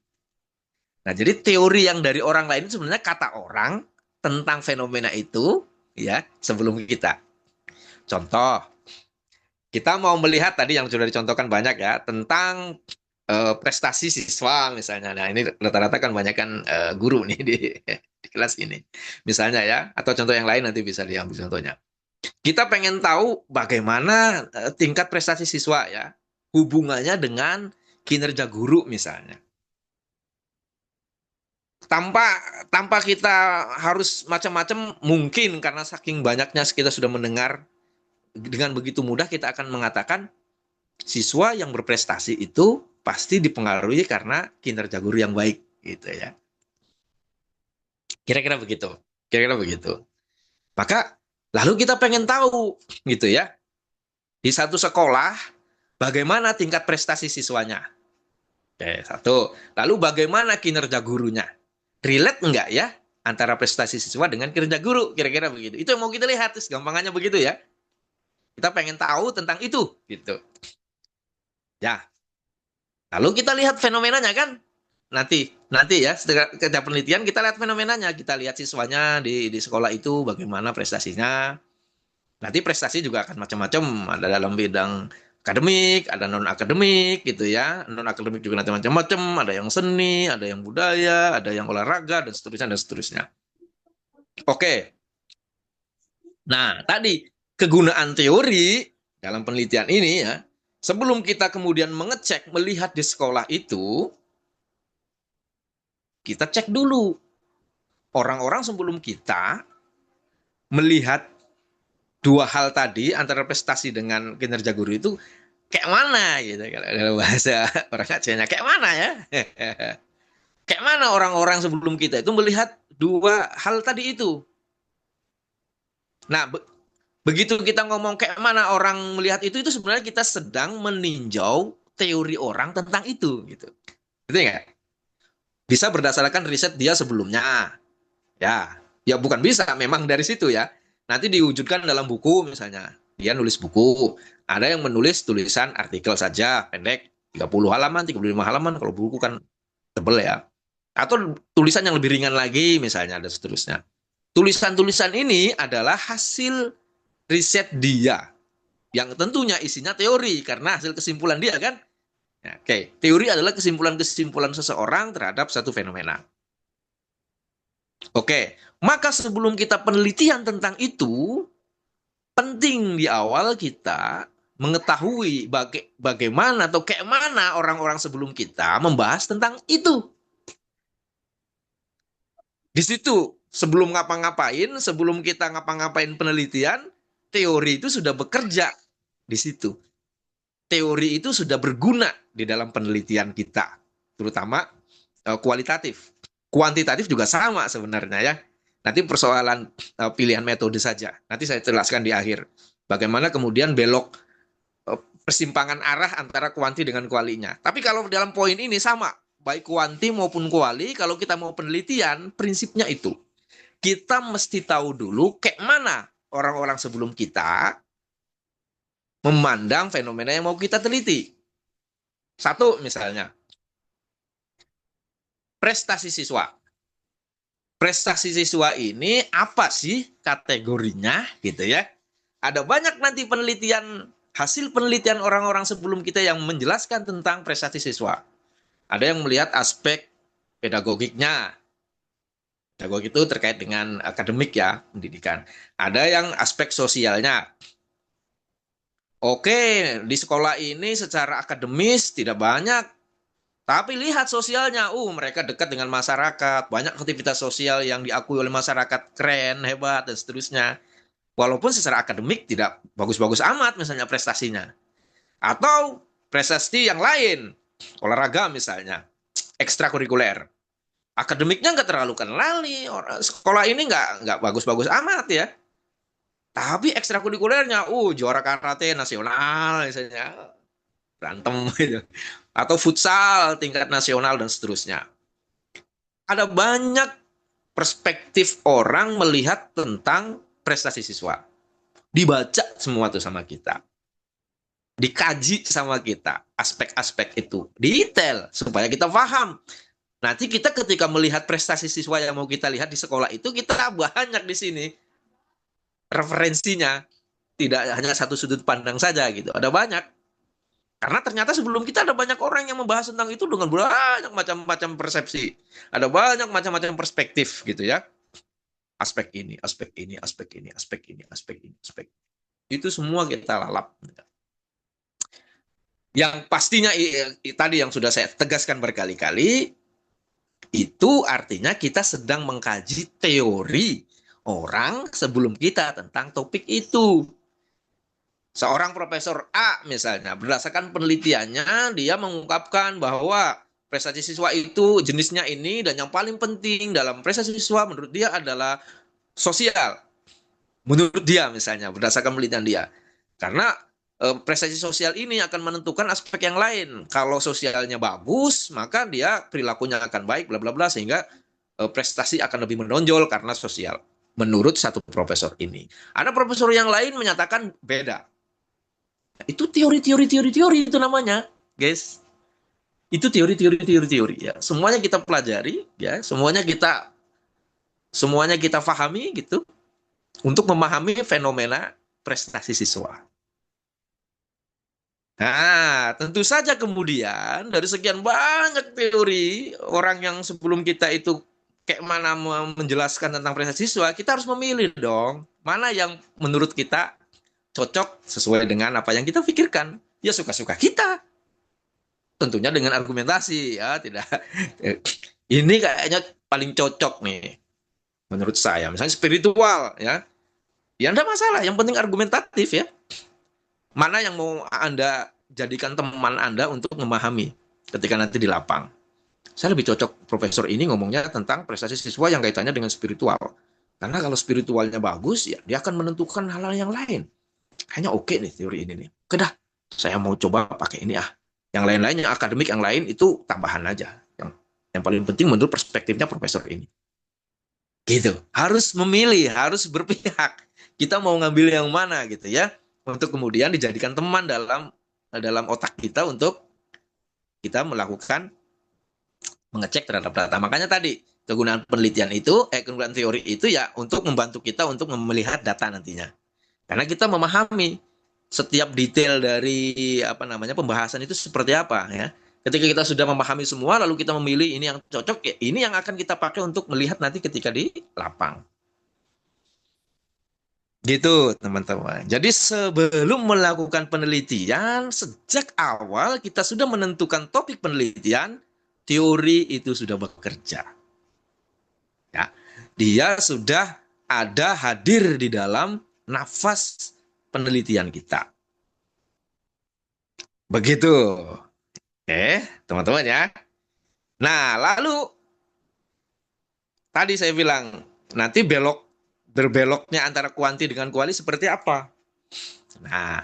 Nah, jadi teori yang dari orang lain itu sebenarnya kata orang tentang fenomena itu ya sebelum kita. Contoh, kita mau melihat tadi yang sudah dicontohkan banyak ya tentang prestasi siswa misalnya. Nah, ini rata-rata kan banyak kan guru nih di kelas ini. Misalnya ya, atau contoh yang lain nanti bisa diambil contohnya. Kita pengen tahu bagaimana tingkat prestasi siswa ya, hubungannya dengan kinerja guru misalnya. Tanpa kita harus macam-macam, mungkin karena saking banyaknya kita sudah mendengar, dengan begitu mudah kita akan mengatakan siswa yang berprestasi itu pasti dipengaruhi karena kinerja guru yang baik gitu ya. Kira-kira begitu. Kira-kira begitu. Maka lalu kita pengen tahu gitu ya. Di satu sekolah bagaimana tingkat prestasi siswanya? Oke, satu. Lalu bagaimana kinerja gurunya? Relate enggak ya antara prestasi siswa dengan kinerja guru? Kira-kira begitu. Itu yang mau kita lihat, gampangannya begitu ya. Kita pengen tahu tentang itu gitu. Ya. Lalu kita lihat fenomenanya kan? Nanti ya setiap penelitian kita lihat fenomenanya, kita lihat siswanya di sekolah itu bagaimana prestasinya. Nanti prestasi juga akan macam-macam, ada dalam bidang akademik, ada non akademik gitu ya. Non akademik juga nanti macam-macam, ada yang seni, ada yang budaya, ada yang olahraga dan seterusnya. Oke. Nah, tadi kegunaan teori dalam penelitian ini ya, sebelum kita kemudian mengecek, melihat di sekolah itu, kita cek dulu orang-orang sebelum kita melihat dua hal tadi antara prestasi dengan kinerja guru itu kayak mana gitu kalau bahasa orang Acehnya, kayak mana ya. Kayak mana orang-orang sebelum kita itu melihat dua hal tadi itu. Nah, begitu kita ngomong kayak mana orang melihat itu sebenarnya kita sedang meninjau teori orang tentang itu gitu. Gitu enggak? Bisa berdasarkan riset dia sebelumnya. Ya bukan bisa, memang dari situ ya. Nanti diwujudkan dalam buku misalnya. Dia nulis buku. Ada yang menulis tulisan artikel saja, pendek. 30 halaman, 35 halaman. Kalau buku kan tebel ya. Atau tulisan yang lebih ringan lagi misalnya, dan seterusnya. Tulisan-tulisan ini adalah hasil riset dia. Yang tentunya isinya teori, karena hasil kesimpulan dia kan. Oke, teori adalah kesimpulan-kesimpulan seseorang terhadap satu fenomena. Oke, maka sebelum kita penelitian tentang itu, penting di awal kita mengetahui bagaimana atau kayak mana orang-orang sebelum kita membahas tentang itu. Di situ, sebelum ngapa-ngapain, sebelum kita ngapa-ngapain penelitian, teori itu sudah bekerja di situ. Teori itu sudah berguna di dalam penelitian kita, terutama kualitatif. Kuantitatif juga sama sebenarnya ya. Nanti persoalan pilihan metode saja. Nanti saya jelaskan di akhir. Bagaimana kemudian belok persimpangan arah antara kuanti dengan kualinya. Tapi kalau dalam poin ini sama, baik kuanti maupun kuali, kalau kita mau penelitian, prinsipnya itu. Kita mesti tahu dulu kayak mana orang-orang sebelum kita memandang fenomena yang mau kita teliti. Satu misalnya, prestasi siswa. Prestasi siswa ini apa sih kategorinya gitu ya. Ada banyak nanti penelitian, hasil penelitian orang-orang sebelum kita yang menjelaskan tentang prestasi siswa. Ada yang melihat aspek pedagogiknya, Pedagog itu terkait dengan akademik ya, pendidikan. Ada yang aspek sosialnya. Oke, di sekolah ini secara akademis tidak banyak, tapi lihat sosialnya. Mereka dekat dengan masyarakat, banyak aktivitas sosial yang diakui oleh masyarakat, keren, hebat, dan seterusnya. Walaupun secara akademik tidak bagus-bagus amat misalnya prestasinya. Atau prestasi yang lain, olahraga misalnya, ekstrakurikuler. Akademiknya nggak terlalu kenal nih, sekolah ini nggak bagus-bagus amat ya. Tapi ekstrakurikulernya, juara karate nasional misalnya, berantem gitu. Atau futsal tingkat nasional dan seterusnya. Ada banyak perspektif orang melihat tentang prestasi siswa. Dibaca semua tuh sama kita. Dikaji sama kita aspek-aspek itu. Detail supaya kita paham. Nanti kita ketika melihat prestasi siswa yang mau kita lihat di sekolah itu, kita banyak di sini referensinya, tidak hanya satu sudut pandang saja gitu. Ada banyak. Karena ternyata sebelum kita ada banyak orang yang membahas tentang itu dengan banyak macam-macam persepsi. Ada banyak macam-macam perspektif gitu ya. Aspek ini, aspek ini, aspek ini, aspek ini, aspek ini, aspek. Itu semua kita lalap. Yang pastinya tadi yang sudah saya tegaskan berkali-kali, itu artinya kita sedang mengkaji teori orang sebelum kita tentang topik itu. Seorang Profesor A misalnya, berdasarkan penelitiannya, dia mengungkapkan bahwa prestasi siswa itu jenisnya ini, dan yang paling penting dalam prestasi siswa menurut dia adalah sosial. Menurut dia misalnya, berdasarkan penelitian dia. Karena prestasi sosial ini akan menentukan aspek yang lain. Kalau sosialnya bagus, maka dia perilakunya akan baik, bla bla bla, sehingga prestasi akan lebih menonjol karena sosial. Menurut satu profesor ini. Ada profesor yang lain menyatakan beda. Itu teori itu namanya, guys. Itu teori ya. Semuanya kita pelajari, ya. Semuanya kita pahami gitu untuk memahami fenomena prestasi siswa. Nah, tentu saja kemudian dari sekian banyak teori orang yang sebelum kita itu kayak mana menjelaskan tentang prestasi siswa, kita harus memilih dong mana yang menurut kita cocok sesuai dengan apa yang kita pikirkan. Ya suka-suka kita. Tentunya dengan argumentasi ya, tidak. Ini kayaknya paling cocok nih menurut saya. Misalnya spiritual ya. Ya enggak masalah, yang penting argumentatif ya. Mana yang mau Anda jadikan teman Anda untuk memahami ketika nanti di lapang. Saya lebih cocok profesor ini ngomongnya tentang prestasi siswa yang kaitannya dengan spiritual. Karena kalau spiritualnya bagus, ya dia akan menentukan hal-hal yang lain. Kayaknya oke nih teori ini nih. Oke dah, saya mau coba pakai ini ah. Yang lain-lain, yang akademik yang lain itu tambahan aja. Yang paling penting menurut perspektifnya profesor ini. Gitu. Harus memilih, harus berpihak. Kita mau ngambil yang mana gitu ya. Untuk kemudian dijadikan teman dalam otak kita untuk kita melakukan mengecek terhadap data. Makanya tadi kegunaan penelitian itu, kegunaan teori itu ya untuk membantu kita untuk melihat data nantinya. Karena kita memahami setiap detail dari pembahasan itu seperti apa ya. Ketika kita sudah memahami semua, lalu kita memilih ini yang cocok, ya ini yang akan kita pakai untuk melihat nanti ketika di lapang. Gitu teman-teman. Jadi sebelum melakukan penelitian, sejak awal kita sudah menentukan topik penelitian, teori itu sudah bekerja. Ya, dia sudah ada hadir di dalam nafas penelitian kita. Begitu. Oke, teman-teman ya. Nah, lalu tadi saya bilang nanti berbeloknya antara kuanti dengan kuali seperti apa? Nah,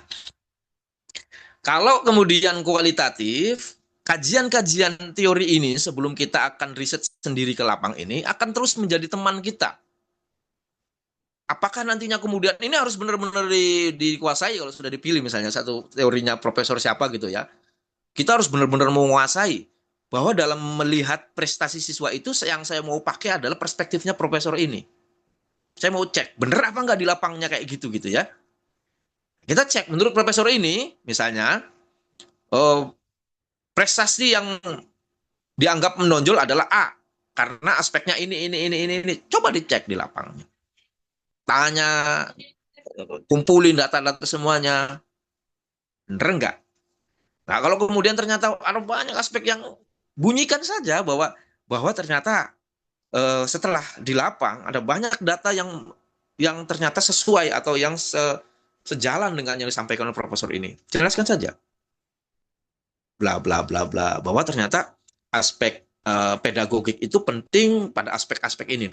kalau kemudian kualitatif, kajian-kajian teori ini sebelum kita akan riset sendiri ke lapang ini akan terus menjadi teman kita. Apakah nantinya kemudian ini harus benar-benar dikuasai kalau sudah dipilih misalnya satu teorinya profesor siapa gitu ya. Kita harus benar-benar menguasai bahwa dalam melihat prestasi siswa itu yang saya mau pakai adalah perspektifnya profesor ini. Saya mau cek, bener apa nggak di lapangnya kayak gitu ya. Kita cek, menurut profesor ini, misalnya, prestasi yang dianggap menonjol adalah A. karena aspeknya ini. Coba dicek di lapangan. Tanya, kumpulin data-data semuanya. Bener nggak? Nah, kalau kemudian ternyata ada banyak aspek yang bunyikan saja bahwa ternyata setelah di lapang ada banyak data yang ternyata sesuai atau yang sejalan dengan yang disampaikan oleh profesor ini. Jelaskan saja. Bla bla bla bla, bahwa ternyata aspek pedagogik itu penting pada aspek-aspek ini.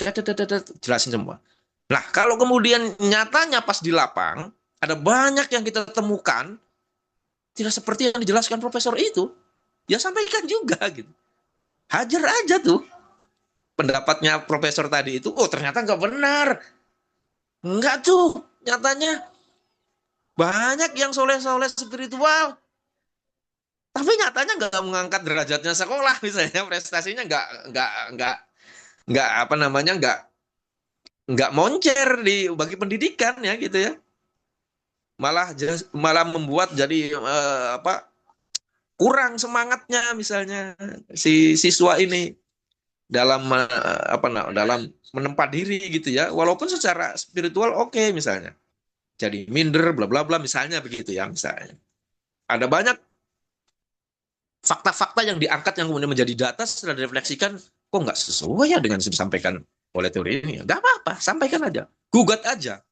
Jelasin semua. Nah, kalau kemudian nyatanya pas di lapang ada banyak yang kita temukan tidak seperti yang dijelaskan profesor itu, ya sampaikan juga gitu. Hajar aja tuh pendapatnya profesor tadi itu, oh ternyata nggak benar. Enggak tuh, nyatanya banyak yang soleh-soleh spiritual, tapi nyatanya nggak mengangkat derajatnya sekolah misalnya, prestasinya nggak apa namanya nggak moncer bagi pendidikan ya gitu ya, malah membuat jadi kurang semangatnya misalnya si siswa ini dalam dalam menempa diri gitu ya, walaupun secara spiritual oke, misalnya jadi minder bla bla bla misalnya begitu ya, misalnya ada banyak fakta-fakta yang diangkat yang kemudian menjadi data setelah direfleksikan kok nggak sesuai ya dengan yang disampaikan oleh teori ini. Nggak apa-apa, sampaikan aja, gugat aja.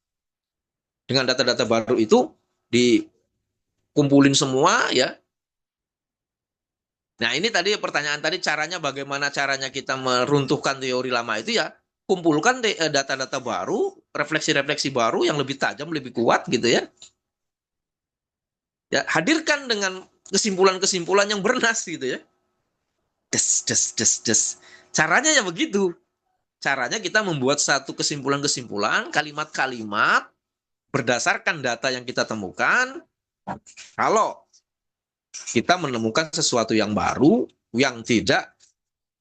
Dengan data-data baru itu dikumpulin semua ya. Nah ini tadi pertanyaan tadi, bagaimana caranya kita meruntuhkan teori lama itu ya, kumpulkan data-data baru, refleksi-refleksi baru yang lebih tajam, lebih kuat gitu ya. Ya, hadirkan dengan kesimpulan-kesimpulan yang bernas gitu ya. Caranya ya begitu. Caranya kita membuat satu kesimpulan-kesimpulan, kalimat-kalimat berdasarkan data yang kita temukan. Kalau kita menemukan sesuatu yang baru, yang tidak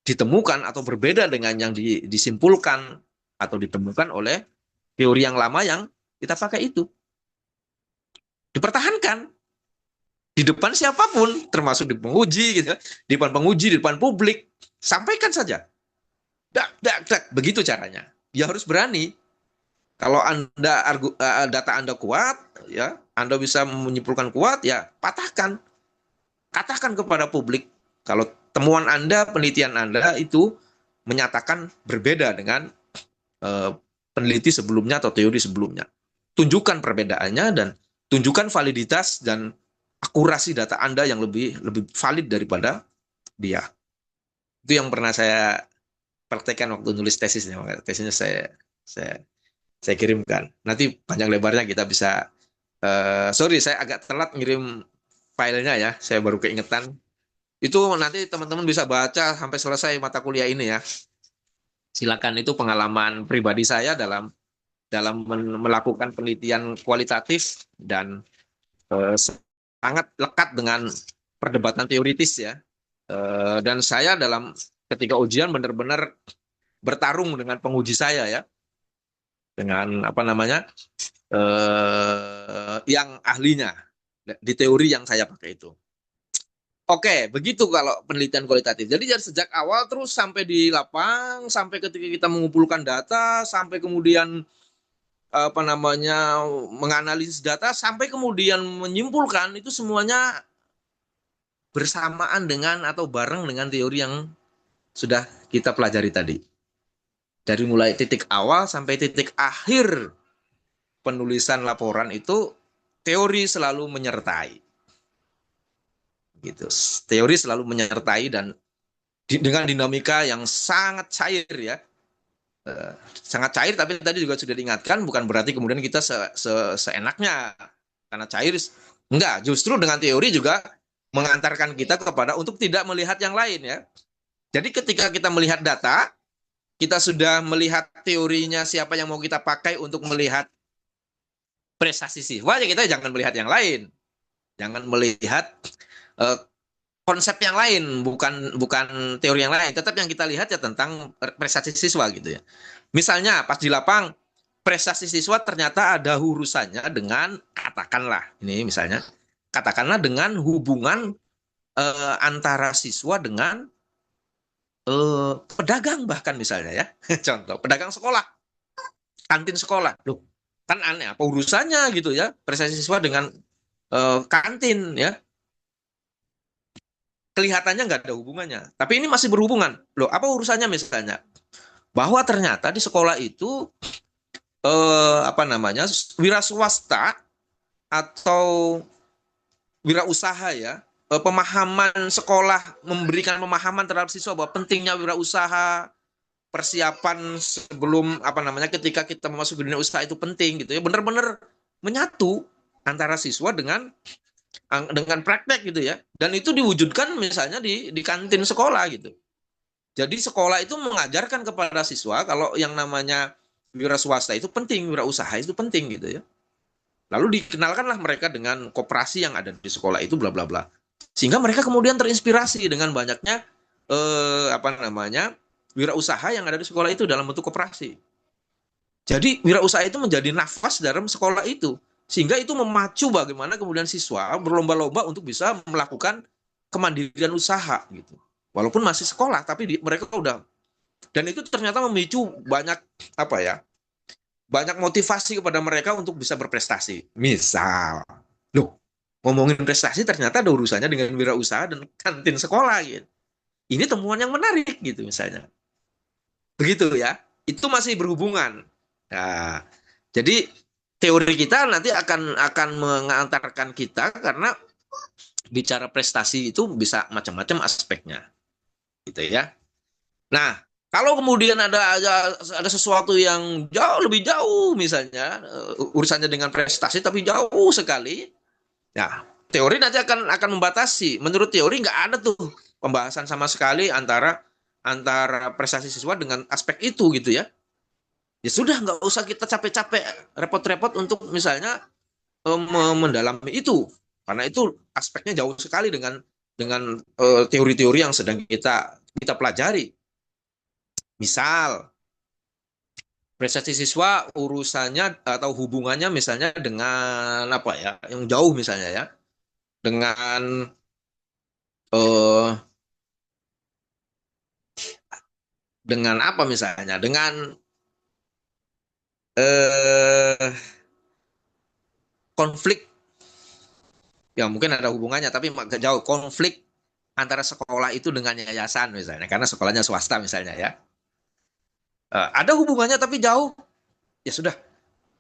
ditemukan atau berbeda dengan yang disimpulkan atau ditemukan oleh teori yang lama yang kita pakai itu, dipertahankan di depan siapapun, termasuk di penguji gitu, di depan penguji, di depan publik, sampaikan saja. Begitu caranya. Ya harus berani. Kalau data Anda kuat, ya Anda bisa menyimpulkan kuat, ya patahkan. Katakan kepada publik kalau temuan Anda, penelitian Anda itu menyatakan berbeda dengan peneliti sebelumnya atau teori sebelumnya. Tunjukkan perbedaannya dan tunjukkan validitas dan akurasi data Anda yang lebih valid daripada dia. Itu yang pernah saya praktekkan waktu nulis tesisnya. Tesisnya saya kirimkan. Nanti panjang lebarnya kita bisa. Sorry, saya agak telat ngirim filenya ya. Saya baru keingetan. Itu nanti teman-teman bisa baca sampai selesai mata kuliah ini ya. Silakan, itu pengalaman pribadi saya dalam melakukan penelitian kualitatif dan sangat lekat dengan perdebatan teoritis ya. Dan saya ketika ujian benar-benar bertarung dengan penguji saya ya, dengan yang ahlinya di teori yang saya pakai itu. Oke, begitu kalau penelitian kualitatif. Jadi dari sejak awal terus sampai di lapang, sampai ketika kita mengumpulkan data, sampai kemudian menganalisis data, sampai kemudian menyimpulkan, itu semuanya bersamaan dengan atau bareng dengan teori yang sudah kita pelajari tadi. Dari mulai titik awal sampai titik akhir penulisan laporan itu teori selalu menyertai. Gitu. Teori selalu menyertai dan dengan dinamika yang sangat cair ya. Sangat cair, tapi tadi juga sudah diingatkan bukan berarti kemudian kita seenaknya karena cair. Enggak, justru dengan teori juga mengantarkan kita kepada untuk tidak melihat yang lain ya. Jadi ketika kita melihat data, kita sudah melihat teorinya siapa yang mau kita pakai untuk melihat prestasi siswa, ya kita jangan melihat yang lain. Jangan melihat konsep yang lain, bukan teori yang lain. Tetap yang kita lihat ya tentang prestasi siswa gitu ya. Misalnya pas di lapang, prestasi siswa ternyata ada urusannya dengan, katakanlah dengan hubungan antara siswa dengan pedagang bahkan misalnya ya. Contoh, pedagang sekolah, kantin sekolah. Loh, kan aneh, apa urusannya gitu ya, prestasi siswa dengan kantin ya. Kelihatannya nggak ada hubungannya, tapi ini masih berhubungan. Loh, apa urusannya misalnya? Bahwa ternyata di sekolah itu apa namanya, wira swasta atau wirausaha ya, pemahaman sekolah memberikan pemahaman terhadap siswa bahwa pentingnya wirausaha, persiapan sebelum apa namanya ketika kita memasuki dunia usaha itu penting gitu ya, benar-benar menyatu antara siswa dengan praktek gitu ya, dan itu diwujudkan misalnya di kantin sekolah gitu. Jadi sekolah itu mengajarkan kepada siswa kalau yang namanya wira swasta itu penting, wira usaha itu penting gitu ya. Lalu dikenalkanlah mereka dengan koperasi yang ada di sekolah itu bla bla bla. Sehingga mereka kemudian terinspirasi dengan banyaknya apa namanya wirausaha yang ada di sekolah itu dalam bentuk koperasi. Jadi wirausaha itu menjadi nafas dalam sekolah itu. Sehingga itu memacu bagaimana kemudian siswa berlomba-lomba untuk bisa melakukan kemandirian usaha gitu. Walaupun masih sekolah, tapi mereka udah. Dan itu ternyata memicu banyak apa ya, banyak motivasi kepada mereka untuk bisa berprestasi. Misal, loh, ngomongin prestasi ternyata ada urusannya dengan wirausaha dan kantin sekolah gitu. Ini temuan yang menarik gitu misalnya. Begitu ya. Itu masih berhubungan. Nah, jadi teori kita nanti akan mengantarkan kita karena bicara prestasi itu bisa macam-macam aspeknya. Gitu ya. Nah, kalau kemudian ada sesuatu yang jauh lebih jauh misalnya urusannya dengan prestasi tapi jauh sekali, ya teori nanti akan membatasi. Menurut teori nggak ada tuh pembahasan sama sekali antara prestasi siswa dengan aspek itu gitu ya. Ya sudah, nggak usah kita capek-capek repot-repot untuk misalnya mendalami itu, karena itu aspeknya jauh sekali dengan teori-teori yang sedang kita pelajari. Misal prestasi siswa urusannya atau hubungannya misalnya dengan apa ya, yang jauh misalnya ya, dengan apa misalnya, dengan konflik, ya mungkin ada hubungannya tapi agak jauh, konflik antara sekolah itu dengan yayasan misalnya, karena sekolahnya swasta misalnya ya. Ada hubungannya tapi jauh, ya sudah.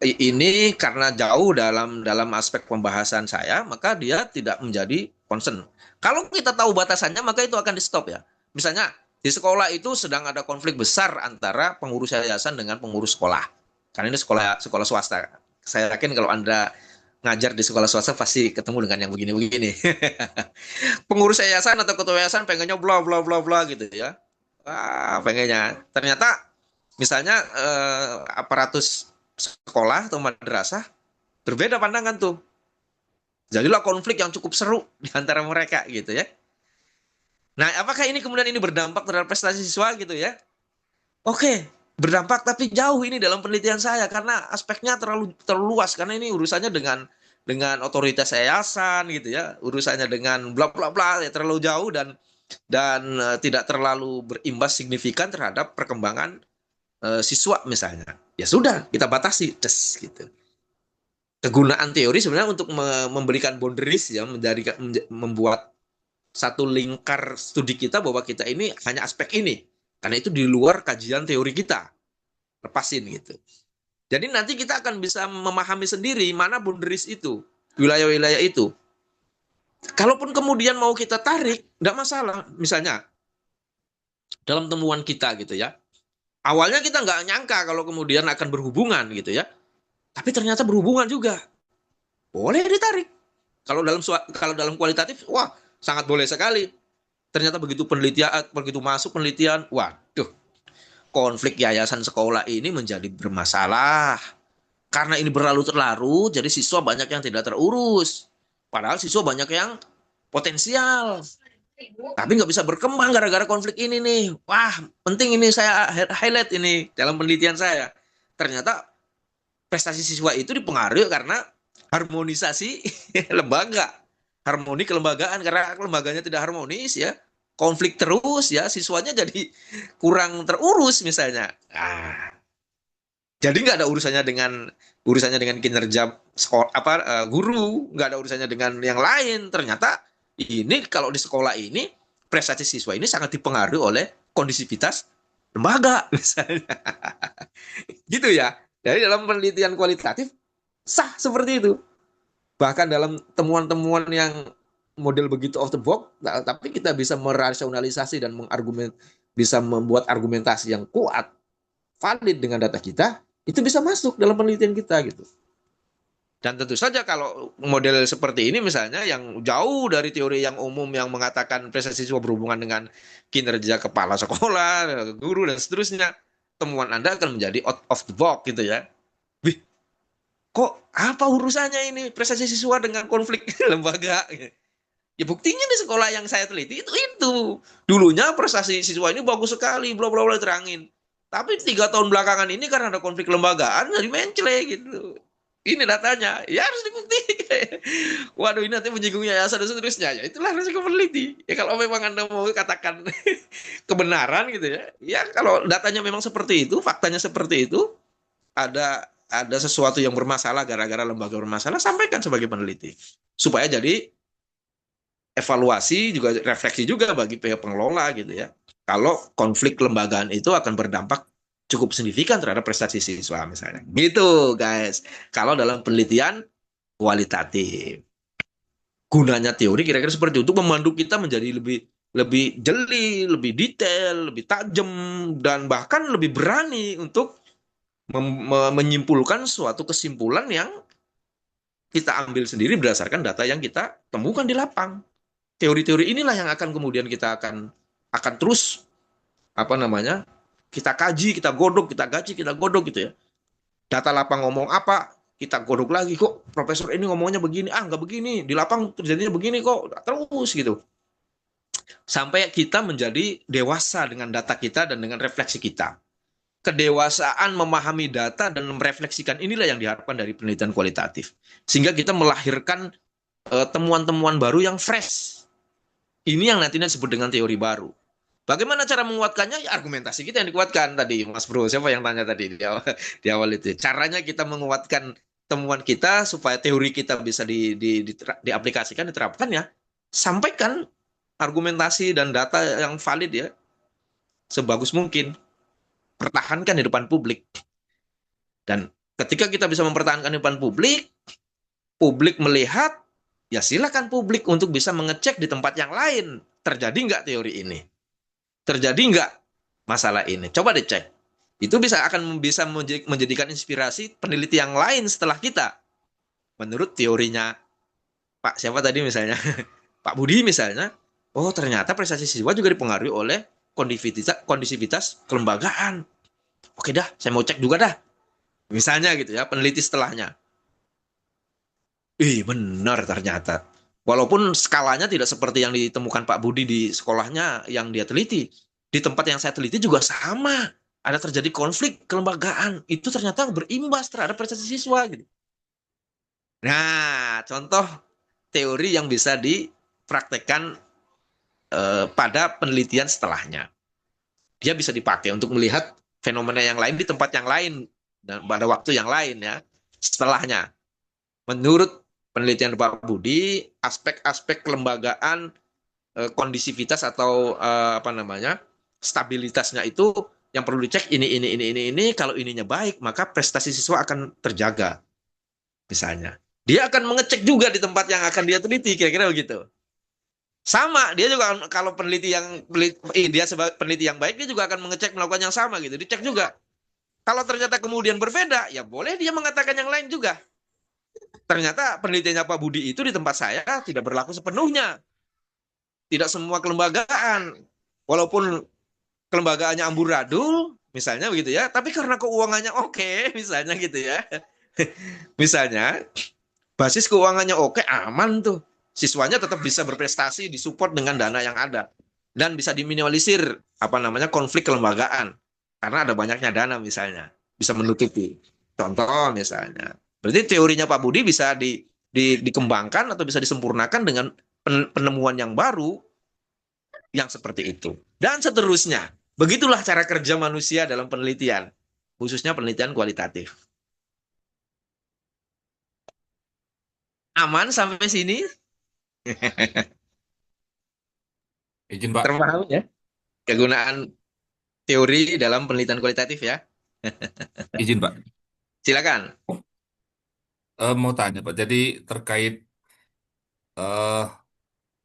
Ini karena jauh dalam aspek pembahasan saya, maka dia tidak menjadi concern. Kalau kita tahu batasannya, maka itu akan di stop ya. Misalnya di sekolah itu sedang ada konflik besar antara pengurus yayasan dengan pengurus sekolah. Karena ini sekolah swasta. Saya yakin kalau Anda ngajar di sekolah swasta pasti ketemu dengan yang begini-begini. Pengurus yayasan atau ketua yayasan pengennya bla bla bla bla gitu ya. Pengennya. Ternyata misalnya aparatus sekolah atau madrasah berbeda pandangan tuh. Jadilah konflik yang cukup seru di antara mereka gitu ya. Nah, apakah ini kemudian berdampak terhadap prestasi siswa gitu ya? Oke, berdampak tapi jauh ini dalam penelitian saya karena aspeknya terlalu luas, karena ini urusannya dengan otoritas yayasan gitu ya, urusannya dengan bla bla bla ya, terlalu jauh dan tidak terlalu berimbas signifikan terhadap perkembangan siswa misalnya. Ya sudah, kita batasi gitu. Kegunaan teori sebenarnya untuk memberikan boundaries ya, membuat satu lingkar studi kita bahwa kita ini hanya aspek ini. Karena itu di luar kajian teori kita. Lepasin gitu. Jadi nanti kita akan bisa memahami sendiri mana boundaries itu, wilayah-wilayah itu. Kalaupun kemudian mau kita tarik, enggak masalah. Misalnya dalam temuan kita gitu ya. Awalnya kita nggak nyangka kalau kemudian akan berhubungan gitu ya. Tapi ternyata berhubungan juga. Boleh ditarik. Kalau dalam kualitatif, wah, sangat boleh sekali. Ternyata begitu masuk penelitian, waduh, konflik yayasan sekolah ini menjadi bermasalah. Karena ini berlarut-larut, jadi siswa banyak yang tidak terurus. Padahal siswa banyak yang potensial. Tapi nggak bisa berkembang gara-gara konflik ini nih. Wah, penting ini saya highlight ini dalam penelitian saya. Ternyata prestasi siswa itu dipengaruhi karena harmonisasi lembaga. Harmoni kelembagaan, karena lembaganya tidak harmonis ya, konflik terus ya, siswanya jadi kurang terurus misalnya. Nah, jadi nggak ada urusannya dengan kinerja sekolah, guru, nggak ada urusannya dengan yang lain. Ternyata ini kalau di sekolah ini prestasi siswa ini sangat dipengaruhi oleh kondisivitas lembaga misalnya. Gitu ya. Jadi dalam penelitian kualitatif sah seperti itu. Bahkan dalam temuan-temuan yang model begitu off the box, tapi kita bisa merasionalisasi dan bisa membuat argumentasi yang kuat, valid dengan data kita, itu bisa masuk dalam penelitian kita gitu. Dan tentu saja kalau model seperti ini misalnya yang jauh dari teori yang umum yang mengatakan prestasi siswa berhubungan dengan kinerja kepala sekolah, guru dan seterusnya, temuan Anda akan menjadi out of the box gitu ya. Wih, kok apa urusannya ini prestasi siswa dengan konflik lembaga? Ya buktinya di sekolah yang saya teliti itu. Dulunya prestasi siswa ini bagus sekali, bla bla bla terangin. Tapi 3 tahun belakangan ini karena ada konflik kelembagaan jadi mencele gitu. Ini datanya, ya harus dibuktikan. Waduh, ini nanti menyinggung yayasan dan seterusnya. Ya itulah resiko peneliti. Ya kalau memang Anda mau katakan kebenaran gitu ya. Ya kalau datanya memang seperti itu, faktanya seperti itu, ada sesuatu yang bermasalah gara-gara lembaga bermasalah, sampaikan sebagai peneliti. Supaya jadi evaluasi juga, refleksi juga bagi pihak pengelola gitu ya. Kalau konflik kelembagaan itu akan berdampak cukup signifikan terhadap prestasi siswa misalnya. Gitu guys. Kalau dalam penelitian kualitatif. Gunanya teori kira-kira seperti itu untuk membantu kita menjadi lebih jeli, lebih detail, lebih tajam, dan bahkan lebih berani untuk menyimpulkan suatu kesimpulan yang kita ambil sendiri berdasarkan data yang kita temukan di lapang. Teori-teori inilah yang akan kemudian kita akan terus kita kaji, kita godok gitu ya. Data lapang ngomong apa, kita godok lagi, kok profesor ini ngomongnya begini, nggak begini, di lapang terjadinya begini kok, terus gitu. Sampai kita menjadi dewasa dengan data kita dan dengan refleksi kita. Kedewasaan memahami data dan merefleksikan inilah yang diharapkan dari penelitian kualitatif. Sehingga kita melahirkan temuan-temuan baru yang fresh. Ini yang nantinya disebut dengan teori baru. Bagaimana cara menguatkannya? Ya argumentasi kita yang dikuatkan tadi, Mas Bro. Siapa yang tanya tadi di awal itu? Caranya kita menguatkan temuan kita supaya teori kita bisa diaplikasikan, diterapkan ya. Sampaikan argumentasi dan data yang valid ya. Sebagus mungkin. Pertahankan di depan publik. Dan ketika kita bisa mempertahankan di depan publik, publik melihat, ya silakan publik untuk bisa mengecek di tempat yang lain. Terjadi nggak teori ini? Terjadi nggak masalah ini? Coba dicek. Itu bisa menjadikan inspirasi peneliti yang lain setelah kita. Menurut teorinya Pak siapa tadi misalnya? Pak Budi misalnya. Oh ternyata prestasi siswa juga dipengaruhi oleh kondisivitas kelembagaan. Oke dah, saya mau cek juga dah. Misalnya gitu ya, peneliti setelahnya. Benar ternyata. Walaupun skalanya tidak seperti yang ditemukan Pak Budi di sekolahnya yang dia teliti. Di tempat yang saya teliti juga sama. Ada terjadi konflik kelembagaan. Itu ternyata berimbas terhadap prestasi siswa. Gitu. Nah, contoh teori yang bisa dipraktekkan pada penelitian setelahnya. Dia bisa dipakai untuk melihat fenomena yang lain di tempat yang lain. Dan pada waktu yang lain ya. Setelahnya. Menurut penelitian Pak Budi, aspek-aspek kelembagaan, kondisivitas atau stabilitasnya itu yang perlu dicek ini. Kalau ininya baik, maka prestasi siswa akan terjaga. Misalnya. Dia akan mengecek juga di tempat yang akan dia teliti, kira-kira begitu. Sama, dia juga kalau dia sebagai peneliti yang baik, dia juga akan melakukan yang sama gitu, dicek juga. Kalau ternyata kemudian berbeda, ya boleh dia mengatakan yang lain juga. Ternyata penelitiannya Pak Budi itu di tempat saya tidak berlaku sepenuhnya. Tidak semua kelembagaan. Walaupun kelembagaannya amburadul, misalnya begitu ya, tapi karena keuangannya oke, misalnya gitu ya. Misalnya, basis keuangannya oke, aman tuh. Siswanya tetap bisa berprestasi, disupport dengan dana yang ada. Dan bisa diminimalisir, konflik kelembagaan. Karena ada banyaknya dana misalnya. Bisa menutupi. Contoh misalnya. Berarti teorinya Pak Budi bisa dikembangkan atau bisa disempurnakan dengan penemuan yang baru yang seperti itu. Dan seterusnya. Begitulah cara kerja manusia dalam penelitian, khususnya penelitian kualitatif. Aman sampai sini? Izin, Pak. Terpaham ya? Kegunaan teori dalam penelitian kualitatif ya. Izin, Pak. Silakan. Mau tanya, Pak. Jadi terkait eh,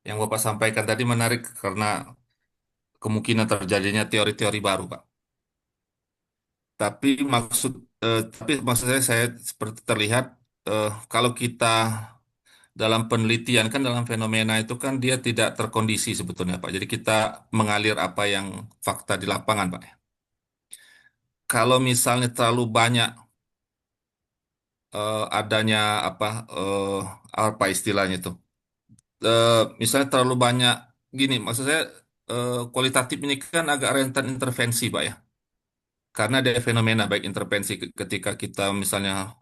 yang Bapak sampaikan tadi menarik karena kemungkinan terjadinya teori-teori baru, Pak. Tapi maksud saya seperti terlihat kalau kita dalam penelitian kan dalam fenomena itu kan dia tidak terkondisi sebetulnya, Pak. Jadi kita mengalir apa yang fakta di lapangan, Pak. Kalau misalnya terlalu banyak adanya eh, apa istilahnya itu, misalnya terlalu banyak gini, maksud saya kualitatif ini kan agak rentan intervensi, Pak ya. Karena ada fenomena baik intervensi ketika kita misalnya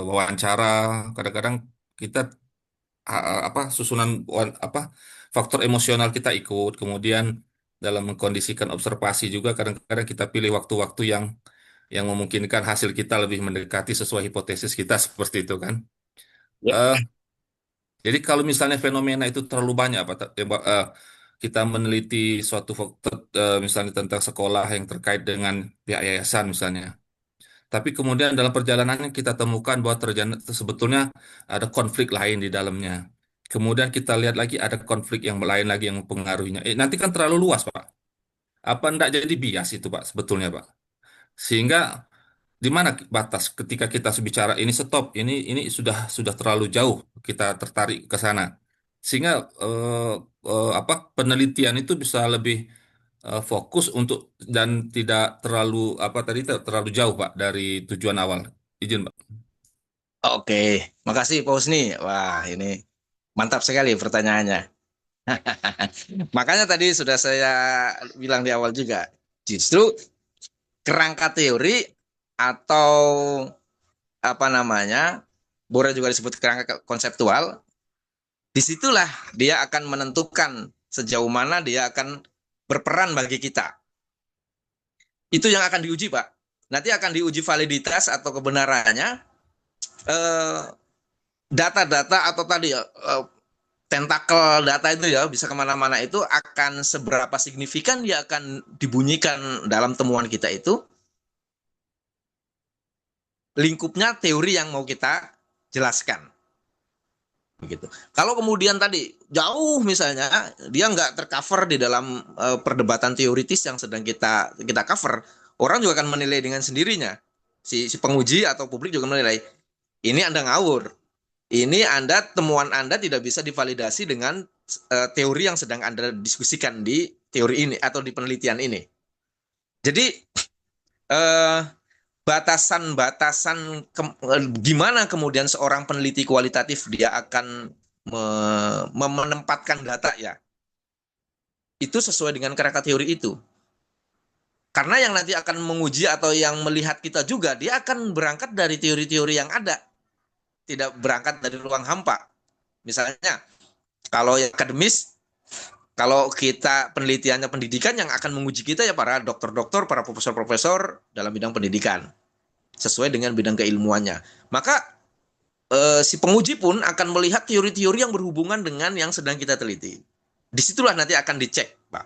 wawancara, kadang-kadang kita susunan faktor emosional kita ikut, kemudian dalam mengkondisikan observasi juga kadang-kadang kita pilih waktu-waktu yang memungkinkan hasil kita lebih mendekati sesuai hipotesis kita seperti itu kan. Ya. Eh, jadi kalau misalnya fenomena itu terlalu banyak, kita meneliti suatu faktor, misalnya tentang sekolah yang terkait dengan pihak yayasan misalnya. Tapi kemudian dalam perjalanannya kita temukan bahwa sebetulnya ada konflik lain di dalamnya. Kemudian kita lihat lagi ada konflik yang lain lagi yang mempengaruhinya. Nanti kan terlalu luas, Pak. Apa enggak jadi bias itu, Pak, sebetulnya, Pak? Sehingga di mana batas ketika kita bicara ini stop, ini sudah terlalu jauh kita tertarik ke sana. Sehingga penelitian itu bisa lebih fokus untuk dan tidak terlalu terlalu jauh, Pak, dari tujuan awal. Izin, Pak. Oke, makasih Pak Husni. Wah, ini mantap sekali pertanyaannya. Makanya tadi sudah saya bilang di awal juga, justru kerangka teori atau apa namanya, Bora juga disebut kerangka konseptual, disitulah dia akan menentukan sejauh mana dia akan berperan bagi kita. Itu yang akan diuji, Pak. Nanti akan diuji validitas atau kebenarannya data-data atau tadi tentakel data itu ya bisa kemana-mana itu akan seberapa signifikan dia akan dibunyikan dalam temuan kita itu lingkupnya teori yang mau kita jelaskan. Begitu. Kalau kemudian tadi jauh misalnya dia nggak tercover di dalam perdebatan teoritis yang sedang kita cover, orang juga akan menilai dengan sendirinya. Si penguji atau publik juga menilai ini Anda ngawur. Ini temuan Anda tidak bisa divalidasi dengan teori yang sedang Anda diskusikan di teori ini atau di penelitian ini. Jadi batasan-batasan gimana kemudian seorang peneliti kualitatif dia akan menempatkan data ya. Itu sesuai dengan kerangka teori itu. Karena yang nanti akan menguji atau yang melihat kita juga dia akan berangkat dari teori-teori yang ada. Tidak berangkat dari ruang hampa. Misalnya, kalau yang akademis, kalau kita penelitiannya pendidikan yang akan menguji kita ya para dokter-dokter, para profesor-profesor dalam bidang pendidikan. Sesuai dengan bidang keilmuannya. Maka si penguji pun akan melihat teori-teori yang berhubungan dengan yang sedang kita teliti. Disitulah nanti akan dicek, Pak.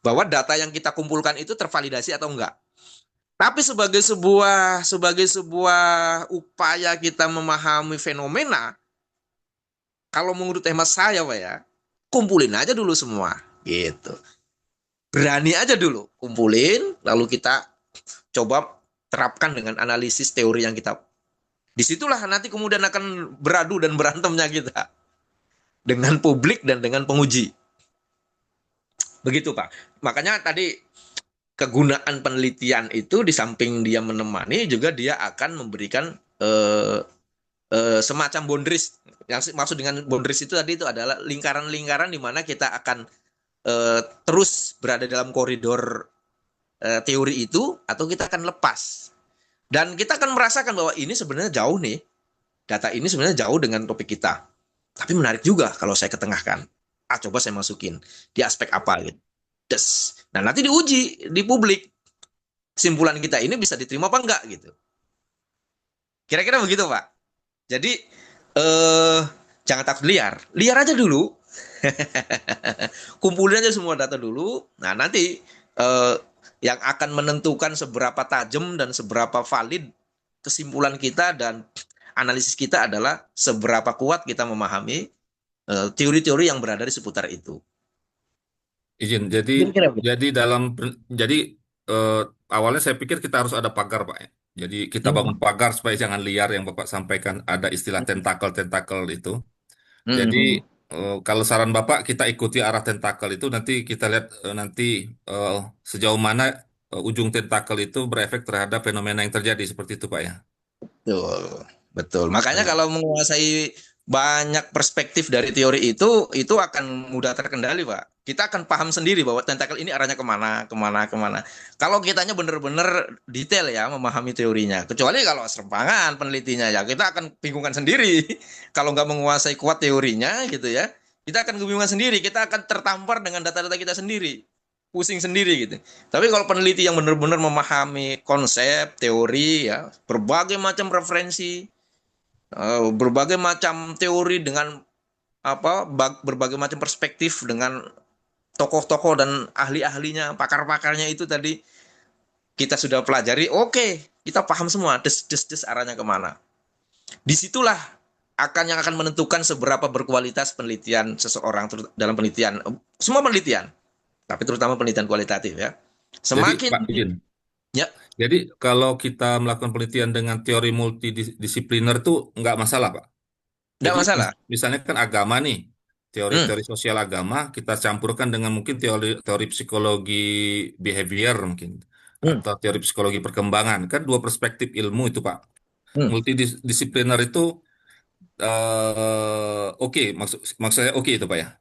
Bahwa data yang kita kumpulkan itu tervalidasi atau enggak. Tapi sebagai sebuah upaya kita memahami fenomena, kalau menurut hemat saya, Pak ya, kumpulin aja dulu semua, gitu. Berani aja dulu, kumpulin, lalu kita coba terapkan dengan analisis teori yang kita. Disitulah nanti kemudian akan beradu dan berantemnya kita dengan publik dan dengan penguji. Begitu, Pak. Makanya tadi kegunaan penelitian itu di samping dia menemani juga dia akan memberikan semacam boundaries. Yang maksud dengan boundaries itu tadi itu adalah lingkaran-lingkaran di mana kita akan terus berada dalam koridor teori itu atau kita akan lepas. Dan kita akan merasakan bahwa ini sebenarnya jauh nih. Data ini sebenarnya jauh dengan topik kita. Tapi menarik juga kalau saya ketengahkan. Coba saya masukin di aspek apa gitu. Des. Nah, nanti diuji di publik. Kesimpulan kita ini bisa diterima apa enggak gitu. Kira-kira begitu, Pak. Jadi jangan takut liar. Liar aja dulu. Kumpulin aja semua data dulu. Nah, nanti yang akan menentukan seberapa tajam dan seberapa valid kesimpulan kita dan analisis kita adalah seberapa kuat kita memahami teori-teori yang berada di seputar itu. Izin. Kira-kira begitu. Jadi awalnya saya pikir kita harus ada pagar, Pak, ya. Jadi kita bangun pagar supaya jangan liar yang Bapak sampaikan, ada istilah tentakel-tentakel itu. Jadi kalau saran Bapak kita ikuti arah tentakel itu, nanti kita lihat sejauh mana ujung tentakel itu berefek terhadap fenomena yang terjadi, seperti itu, Pak, ya. Betul, betul. Makanya kalau menguasai banyak perspektif dari teori itu akan mudah terkendali, Pak. Kita akan paham sendiri bahwa tentakel ini arahnya kemana, kemana, kemana. Kalau kitanya benar-benar detail ya memahami teorinya. Kecuali kalau serempangan penelitinya ya kita akan bingungkan sendiri. Kalau nggak menguasai kuat teorinya gitu ya, kita akan kebingungan sendiri. Kita akan tertampar dengan data-data kita sendiri. Pusing sendiri gitu. Tapi kalau peneliti yang benar-benar memahami konsep, teori ya, berbagai macam referensi, berbagai macam teori dengan berbagai macam perspektif dengan tokoh-tokoh dan ahli-ahlinya, pakar-pakarnya itu tadi kita sudah pelajari, oke, kita paham semua, des arahnya kemana. Disitulah yang akan menentukan seberapa berkualitas penelitian seseorang dalam penelitian, semua penelitian, tapi terutama penelitian kualitatif ya. Semakin Jadi, Pak, izin. Ya. Jadi kalau kita melakukan penelitian dengan teori multidisipliner itu nggak masalah, Pak. Nggak Jadi masalah. misalnya kan agama nih, teori-teori sosial agama kita campurkan dengan mungkin teori psikologi behavior mungkin, atau teori psikologi perkembangan, kan dua perspektif ilmu itu, Pak. Multidisipliner itu oke, maksudnya oke itu, Pak, ya.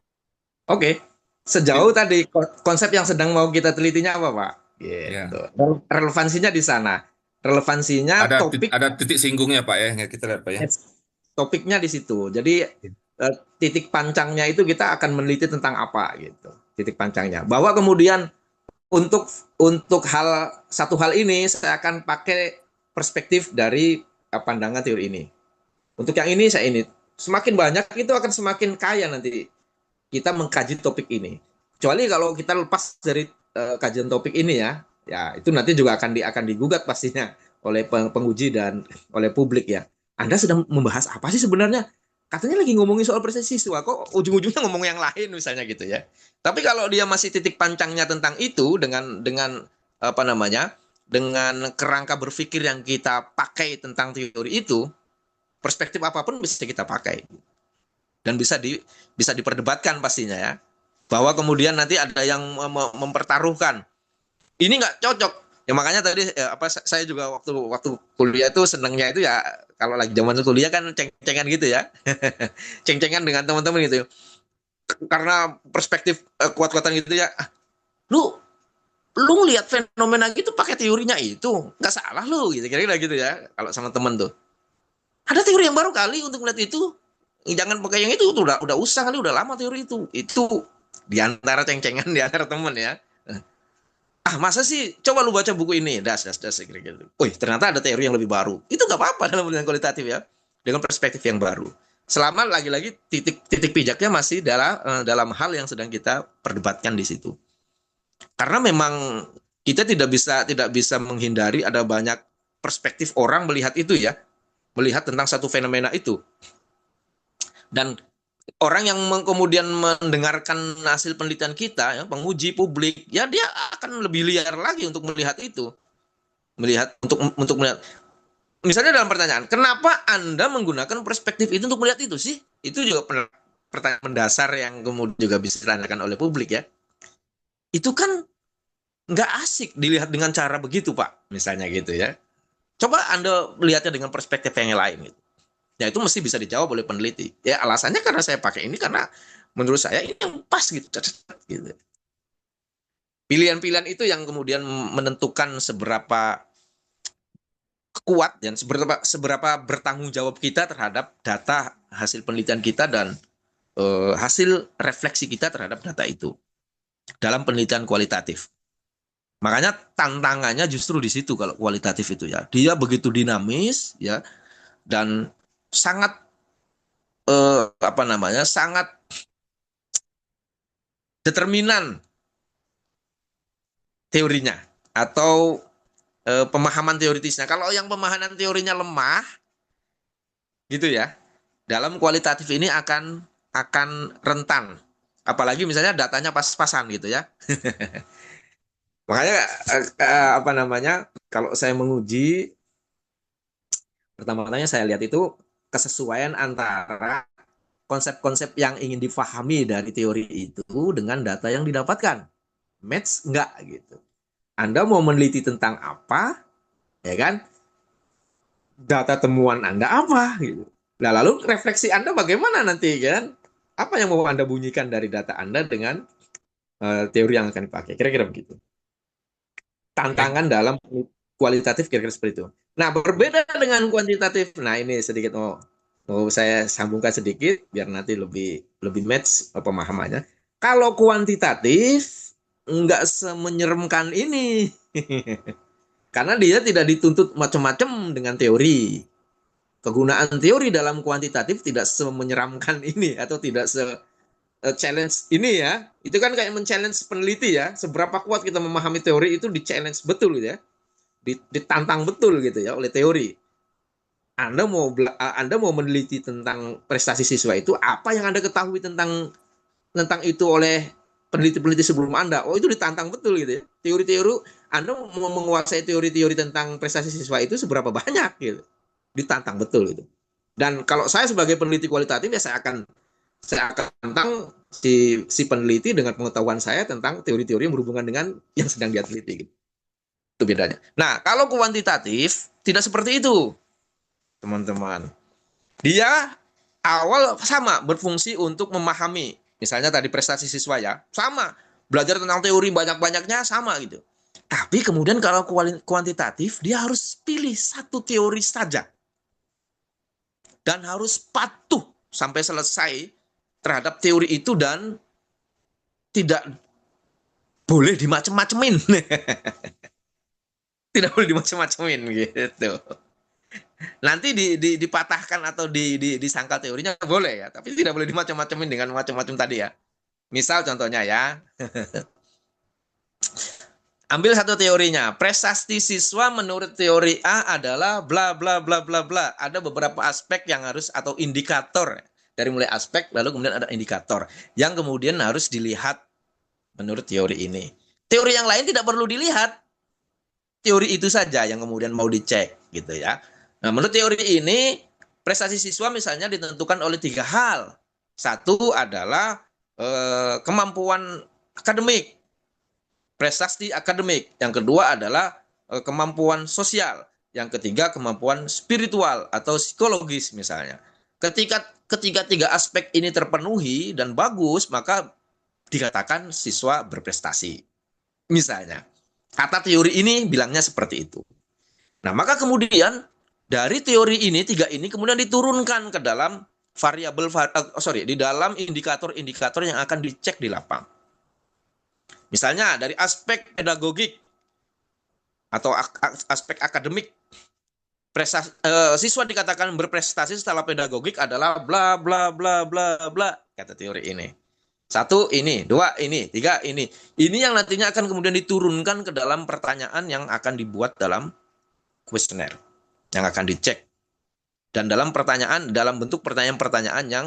Oke. Sejauh tadi konsep yang sedang mau kita telitinya apa, Pak? Gitu. Relevansinya di sana. Relevansinya ada titik singgungnya, Pak, ya. Kita lihat, Pak, ya. Topiknya di situ. Jadi titik pancangnya itu kita akan meneliti tentang apa gitu. Titik pancangnya. Bahwa kemudian untuk satu hal ini saya akan pakai perspektif dari pandangan teori ini. Untuk yang ini saya ini. Semakin banyak itu akan semakin kaya nanti kita mengkaji topik ini. Kecuali kalau kita lepas dari kajian topik ini ya itu nanti juga akan digugat pastinya oleh penguji dan oleh publik ya. Anda sedang membahas apa sih sebenarnya? Katanya lagi ngomongin soal persepsi siswa, kok ujung-ujungnya ngomong yang lain misalnya gitu ya. Tapi kalau dia masih titik pancangnya tentang itu dengan dengan kerangka berpikir yang kita pakai tentang teori itu, perspektif apapun bisa kita pakai. Dan bisa diperdebatkan pastinya ya. Bahwa kemudian nanti ada yang mempertaruhkan ini nggak cocok. Ya makanya tadi saya juga waktu kuliah itu senangnya itu ya kalau lagi zaman kuliah kan ceng-cengan gitu ya. Ceng-cengan dengan teman-teman gitu. Karena perspektif kuat-kuatan gitu ya. Lu ngelihat fenomena gitu pakai teorinya itu, nggak salah lu gitu. Kira-kira gitu ya kalau sama teman tuh. Ada teori yang baru kali untuk melihat itu. Jangan pakai yang itu udah usah kali, udah lama teori itu. Itu di antara ceng-cengan di antara teman ya. Masa sih, coba lu baca buku ini, das kira-kira gitu. Ternyata ada teori yang lebih baru. Itu nggak apa-apa dalam penelitian kualitatif ya, dengan perspektif yang baru. Selama lagi-lagi titik pijaknya masih dalam hal yang sedang kita perdebatkan di situ. Karena memang kita tidak bisa menghindari ada banyak perspektif orang melihat itu ya, melihat tentang satu fenomena itu. Dan orang yang kemudian mendengarkan hasil penelitian kita, ya, penguji publik, ya dia akan lebih liar lagi untuk melihat itu, untuk melihat. Misalnya dalam pertanyaan, kenapa Anda menggunakan perspektif itu untuk melihat itu sih? Itu juga pertanyaan mendasar yang kemudian juga bisa ditanyakan oleh publik ya. Itu kan nggak asik dilihat dengan cara begitu, Pak. Misalnya gitu ya. Coba Anda lihatnya dengan perspektif yang lain gitu. Ya itu mesti bisa dijawab oleh peneliti. Ya alasannya karena saya pakai ini karena menurut saya ini yang pas gitu. Pilihan-pilihan itu yang kemudian menentukan seberapa kuat dan seberapa bertanggung jawab kita terhadap data hasil penelitian kita dan hasil refleksi kita terhadap data itu. dalam penelitian kualitatif. Makanya tantangannya justru di situ kalau kualitatif itu ya. Dia begitu dinamis ya dan sangat sangat determinan teorinya atau pemahaman teoritisnya. Kalau yang pemahaman teorinya lemah gitu ya, dalam kualitatif ini akan rentan. Apalagi misalnya datanya pas-pasan gitu ya. Makanya kalau saya menguji pertama-tama saya lihat itu kesesuaian antara konsep-konsep yang ingin difahami dari teori itu dengan data yang didapatkan. Match enggak gitu. Anda mau meneliti tentang apa, ya kan? Data temuan Anda apa gitu. Nah, lalu refleksi Anda bagaimana nanti kan? Apa yang mau Anda bunyikan dari data Anda dengan teori yang akan dipakai? Kira-kira begitu. Tantangan dalam kualitatif kira-kira seperti itu. Nah, berbeda dengan kuantitatif. Nah, ini sedikit mau saya sambungkan sedikit biar nanti lebih match pemahamannya. Kalau kuantitatif nggak semenyeramkan ini. Karena dia tidak dituntut macam-macam dengan teori. Kegunaan teori dalam kuantitatif tidak semenyeramkan ini atau tidak challenge ini ya. Itu kan kayak men-challenge peneliti ya. Seberapa kuat kita memahami teori itu di-challenge betul gitu ya. Ditantang betul gitu ya oleh teori. Anda mau meneliti tentang prestasi siswa itu, apa yang Anda ketahui tentang itu oleh peneliti-peneliti sebelum Anda? Oh, itu ditantang betul gitu ya. Teori-teori Anda mau menguasai teori-teori tentang prestasi siswa itu seberapa banyak gitu. Ditantang betul gitu. Dan kalau saya sebagai peneliti kualitatif ya saya akan tantang si peneliti dengan pengetahuan saya tentang teori-teori yang berhubungan dengan yang sedang dia teliti gitu. Itu bedanya. Nah, kalau kuantitatif tidak seperti itu, teman-teman. Dia awal sama berfungsi untuk memahami. Misalnya tadi prestasi siswa ya, sama. Belajar tentang teori banyak-banyaknya sama gitu. Tapi kemudian kalau kuantitatif, dia harus pilih satu teori saja. Dan harus patuh sampai selesai terhadap teori itu dan tidak boleh dimacem-macemin. Tidak boleh dimacem-macemin gitu. Nanti dipatahkan atau disangkal teorinya boleh ya, tapi tidak boleh dimacam-macamin dengan macam-macam tadi ya. Misal contohnya ya, ambil satu teorinya, prestasi siswa menurut teori A adalah bla bla bla bla bla. Ada beberapa aspek yang harus atau indikator dari mulai aspek lalu kemudian ada indikator yang kemudian harus dilihat menurut teori ini. Teori yang lain tidak perlu dilihat. Teori itu saja yang kemudian mau dicek gitu ya. Nah, menurut teori ini, prestasi siswa misalnya ditentukan oleh 3 hal. Satu adalah kemampuan akademik, prestasi akademik. Yang kedua adalah kemampuan sosial. Yang ketiga, kemampuan spiritual atau psikologis misalnya. Ketika 3 aspek ini terpenuhi dan bagus, maka dikatakan siswa berprestasi. Misalnya, kata teori ini bilangnya seperti itu. Nah, maka kemudian dari teori ini, 3 ini kemudian diturunkan ke dalam di dalam indikator-indikator yang akan dicek di lapang. Misalnya dari aspek pedagogik atau aspek akademik, siswa dikatakan berprestasi setelah pedagogik adalah bla bla bla bla bla, kata teori ini. 1 ini, 2 ini, 3 ini. Ini yang nantinya akan kemudian diturunkan ke dalam pertanyaan yang akan dibuat dalam kuesioner yang akan dicek. Dan dalam bentuk pertanyaan-pertanyaan yang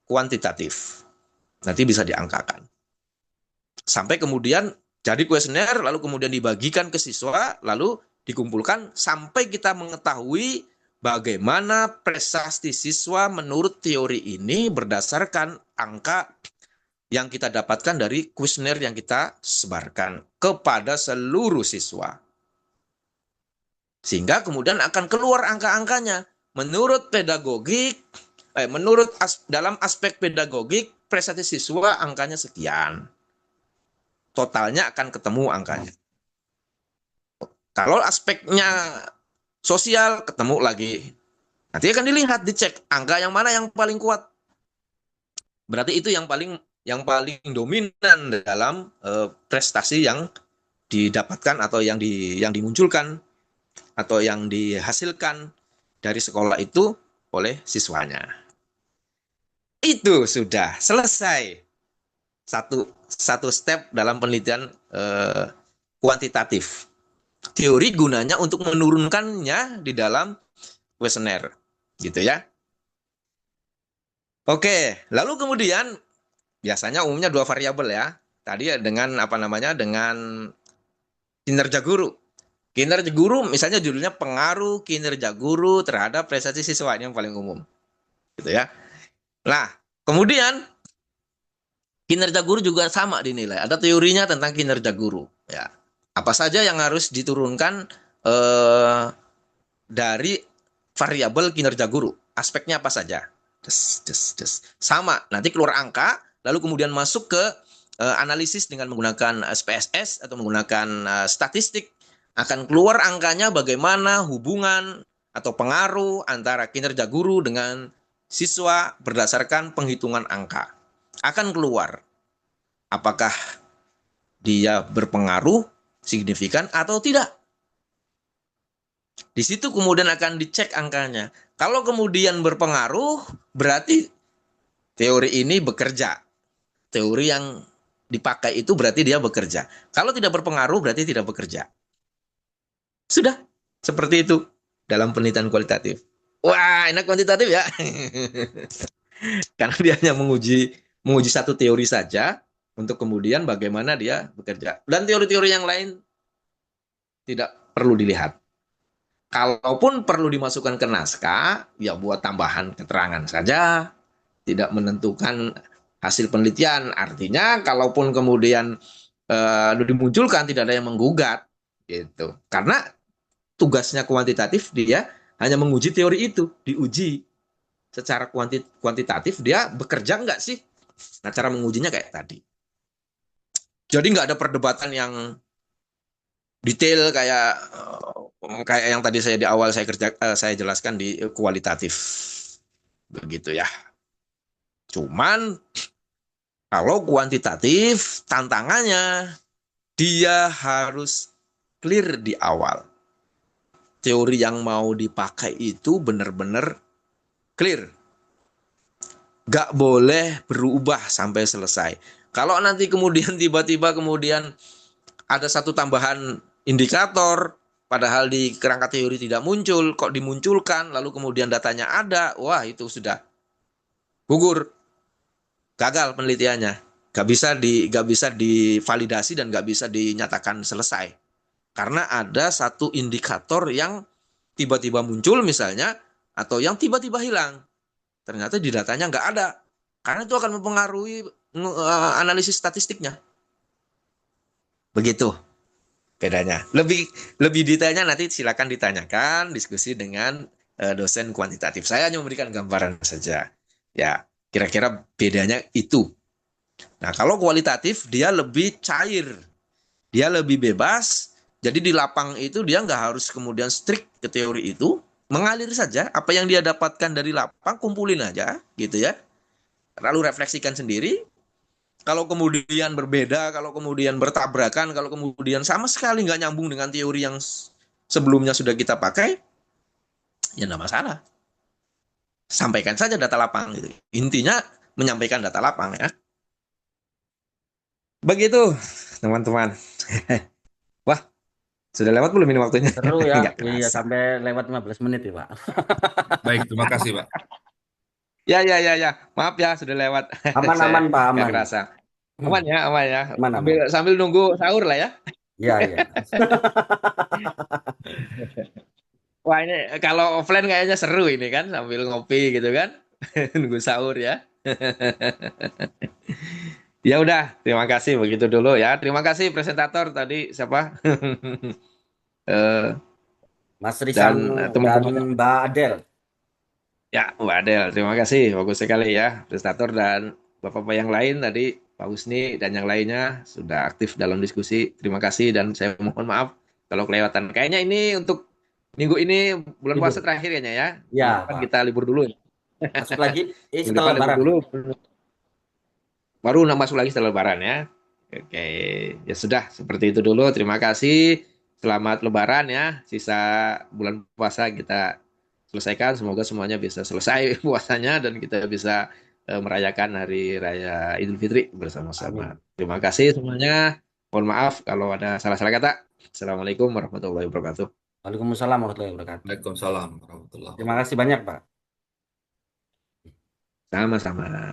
kuantitatif. Nanti bisa diangkakan. Sampai kemudian jadi kuesioner, lalu kemudian dibagikan ke siswa, lalu dikumpulkan sampai kita mengetahui bagaimana prestasi siswa menurut teori ini berdasarkan angka yang kita dapatkan dari kuesioner yang kita sebarkan kepada seluruh siswa. Sehingga kemudian akan keluar angka-angkanya. Menurut pedagogik, dalam aspek pedagogik, prestasi siswa angkanya sekian. Totalnya akan ketemu angkanya. Kalau aspeknya sosial, ketemu lagi. Nanti akan dilihat, dicek angka yang mana yang paling kuat. Berarti itu yang yang paling dominan dalam prestasi yang didapatkan atau yang dimunculkan atau yang dihasilkan dari sekolah itu oleh siswanya. Itu sudah selesai satu step dalam penelitian kuantitatif. Teori gunanya untuk menurunkannya di dalam kuesioner, gitu ya. Oke, lalu kemudian biasanya umumnya 2 variabel ya. Tadi dengan dengan kinerja guru. Kinerja guru misalnya judulnya pengaruh kinerja guru terhadap prestasi siswa, ini yang paling umum. Gitu ya. Nah, kemudian kinerja guru juga sama dinilai. Ada teorinya tentang kinerja guru. Ya, apa saja yang harus diturunkan dari variabel kinerja guru? Aspeknya apa saja? Sama. Nanti keluar angka, lalu kemudian masuk ke analisis dengan menggunakan SPSS atau menggunakan statistik. Akan keluar angkanya bagaimana hubungan atau pengaruh antara kinerja guru dengan siswa berdasarkan penghitungan angka. Akan keluar apakah dia berpengaruh signifikan atau tidak. Di situ kemudian akan dicek angkanya. Kalau kemudian berpengaruh, berarti teori ini bekerja. Teori yang dipakai itu berarti dia bekerja. Kalau tidak berpengaruh, berarti tidak bekerja. Sudah, seperti itu dalam penelitian kualitatif. Wah, enak kuantitatif ya. Karena dia hanya menguji satu teori saja untuk kemudian bagaimana dia bekerja. Dan teori-teori yang lain tidak perlu dilihat. Kalaupun perlu dimasukkan ke naskah, ya buat tambahan keterangan saja, tidak menentukan hasil penelitian. Artinya, kalaupun kemudian dimunculkan, tidak ada yang menggugat, gitu. Karena tugasnya kuantitatif dia hanya menguji teori itu, diuji secara kuantitatif dia bekerja enggak sih? Nah, cara mengujinya kayak tadi. Jadi nggak ada perdebatan yang detail kayak yang tadi saya di awal saya jelaskan di kualitatif, begitu ya. Cuman kalau kuantitatif tantangannya dia harus clear di awal. Teori yang mau dipakai itu benar-benar clear. Gak boleh berubah sampai selesai. Kalau nanti kemudian tiba-tiba kemudian ada satu tambahan indikator, padahal di kerangka teori tidak muncul, kok dimunculkan, lalu kemudian datanya ada, wah itu sudah gugur, gagal penelitiannya, gak bisa divalidasi dan gak bisa dinyatakan selesai, karena ada satu indikator yang tiba-tiba muncul misalnya, atau yang tiba-tiba hilang, ternyata di datanya nggak ada, karena itu akan mempengaruhi analisis statistiknya. Begitu bedanya. Lebih detailnya nanti silakan ditanyakan, diskusi dengan dosen kuantitatif. Saya hanya memberikan gambaran saja. Ya, kira-kira bedanya itu. Nah, kalau kualitatif dia lebih cair. Dia lebih bebas. Jadi di lapang itu dia nggak harus kemudian strict ke teori itu. Mengalir saja, apa yang dia dapatkan dari lapang, kumpulin aja, gitu ya. Lalu refleksikan sendiri. Kalau kemudian berbeda, kalau kemudian bertabrakan, kalau kemudian sama sekali nggak nyambung dengan teori yang sebelumnya sudah kita pakai, ya nggak masalah. Sampaikan saja data lapang. Gitu. Intinya menyampaikan data lapang ya. Begitu, teman-teman. Wah, sudah lewat belum ini waktunya? Seru ya. Iya, sampai lewat 15 menit ya, Pak. Baik, terima kasih, Pak. Ya. Maaf ya, sudah lewat. Aman-aman, Pak, aman. Nggak kerasa. Aman ya. Aman. Sambil nunggu sahur lah ya. Iya. Wah, ini kalau offline kayaknya seru ini kan, sambil ngopi gitu kan. Nunggu sahur ya. Ya udah, terima kasih begitu dulu ya. Terima kasih presentator tadi siapa? Mas Rizal dan teman-teman. Mbak Adel. Ya, Mbak Adel, terima kasih. Bagus sekali ya, presentator dan Bapak-Bapak yang lain tadi, Pak Husni dan yang lainnya sudah aktif dalam diskusi. Terima kasih dan saya mohon maaf kalau kelewatan. Kayaknya ini untuk minggu ini bulan puasa terakhir kayaknya ya. Ya, Pak. Kita libur dulu. Masuk lagi setelah Lebaran. Lebaran. Dulu. baru masuk lagi setelah Lebaran ya. Oke, ya sudah seperti itu dulu. Terima kasih. Selamat Lebaran ya. Sisa bulan puasa kita selesaikan. Semoga semuanya bisa selesai puasanya dan kita bisa merayakan Hari Raya Idul Fitri bersama-sama. Amin. Terima kasih semuanya. Mohon maaf kalau ada salah-salah kata. Assalamualaikum warahmatullahi wabarakatuh. Waalaikumsalam warahmatullahi wabarakatuh. Waalaikumsalam warahmatullahi Terima wabarakatuh. kasih banyak, Pak. Sama-sama.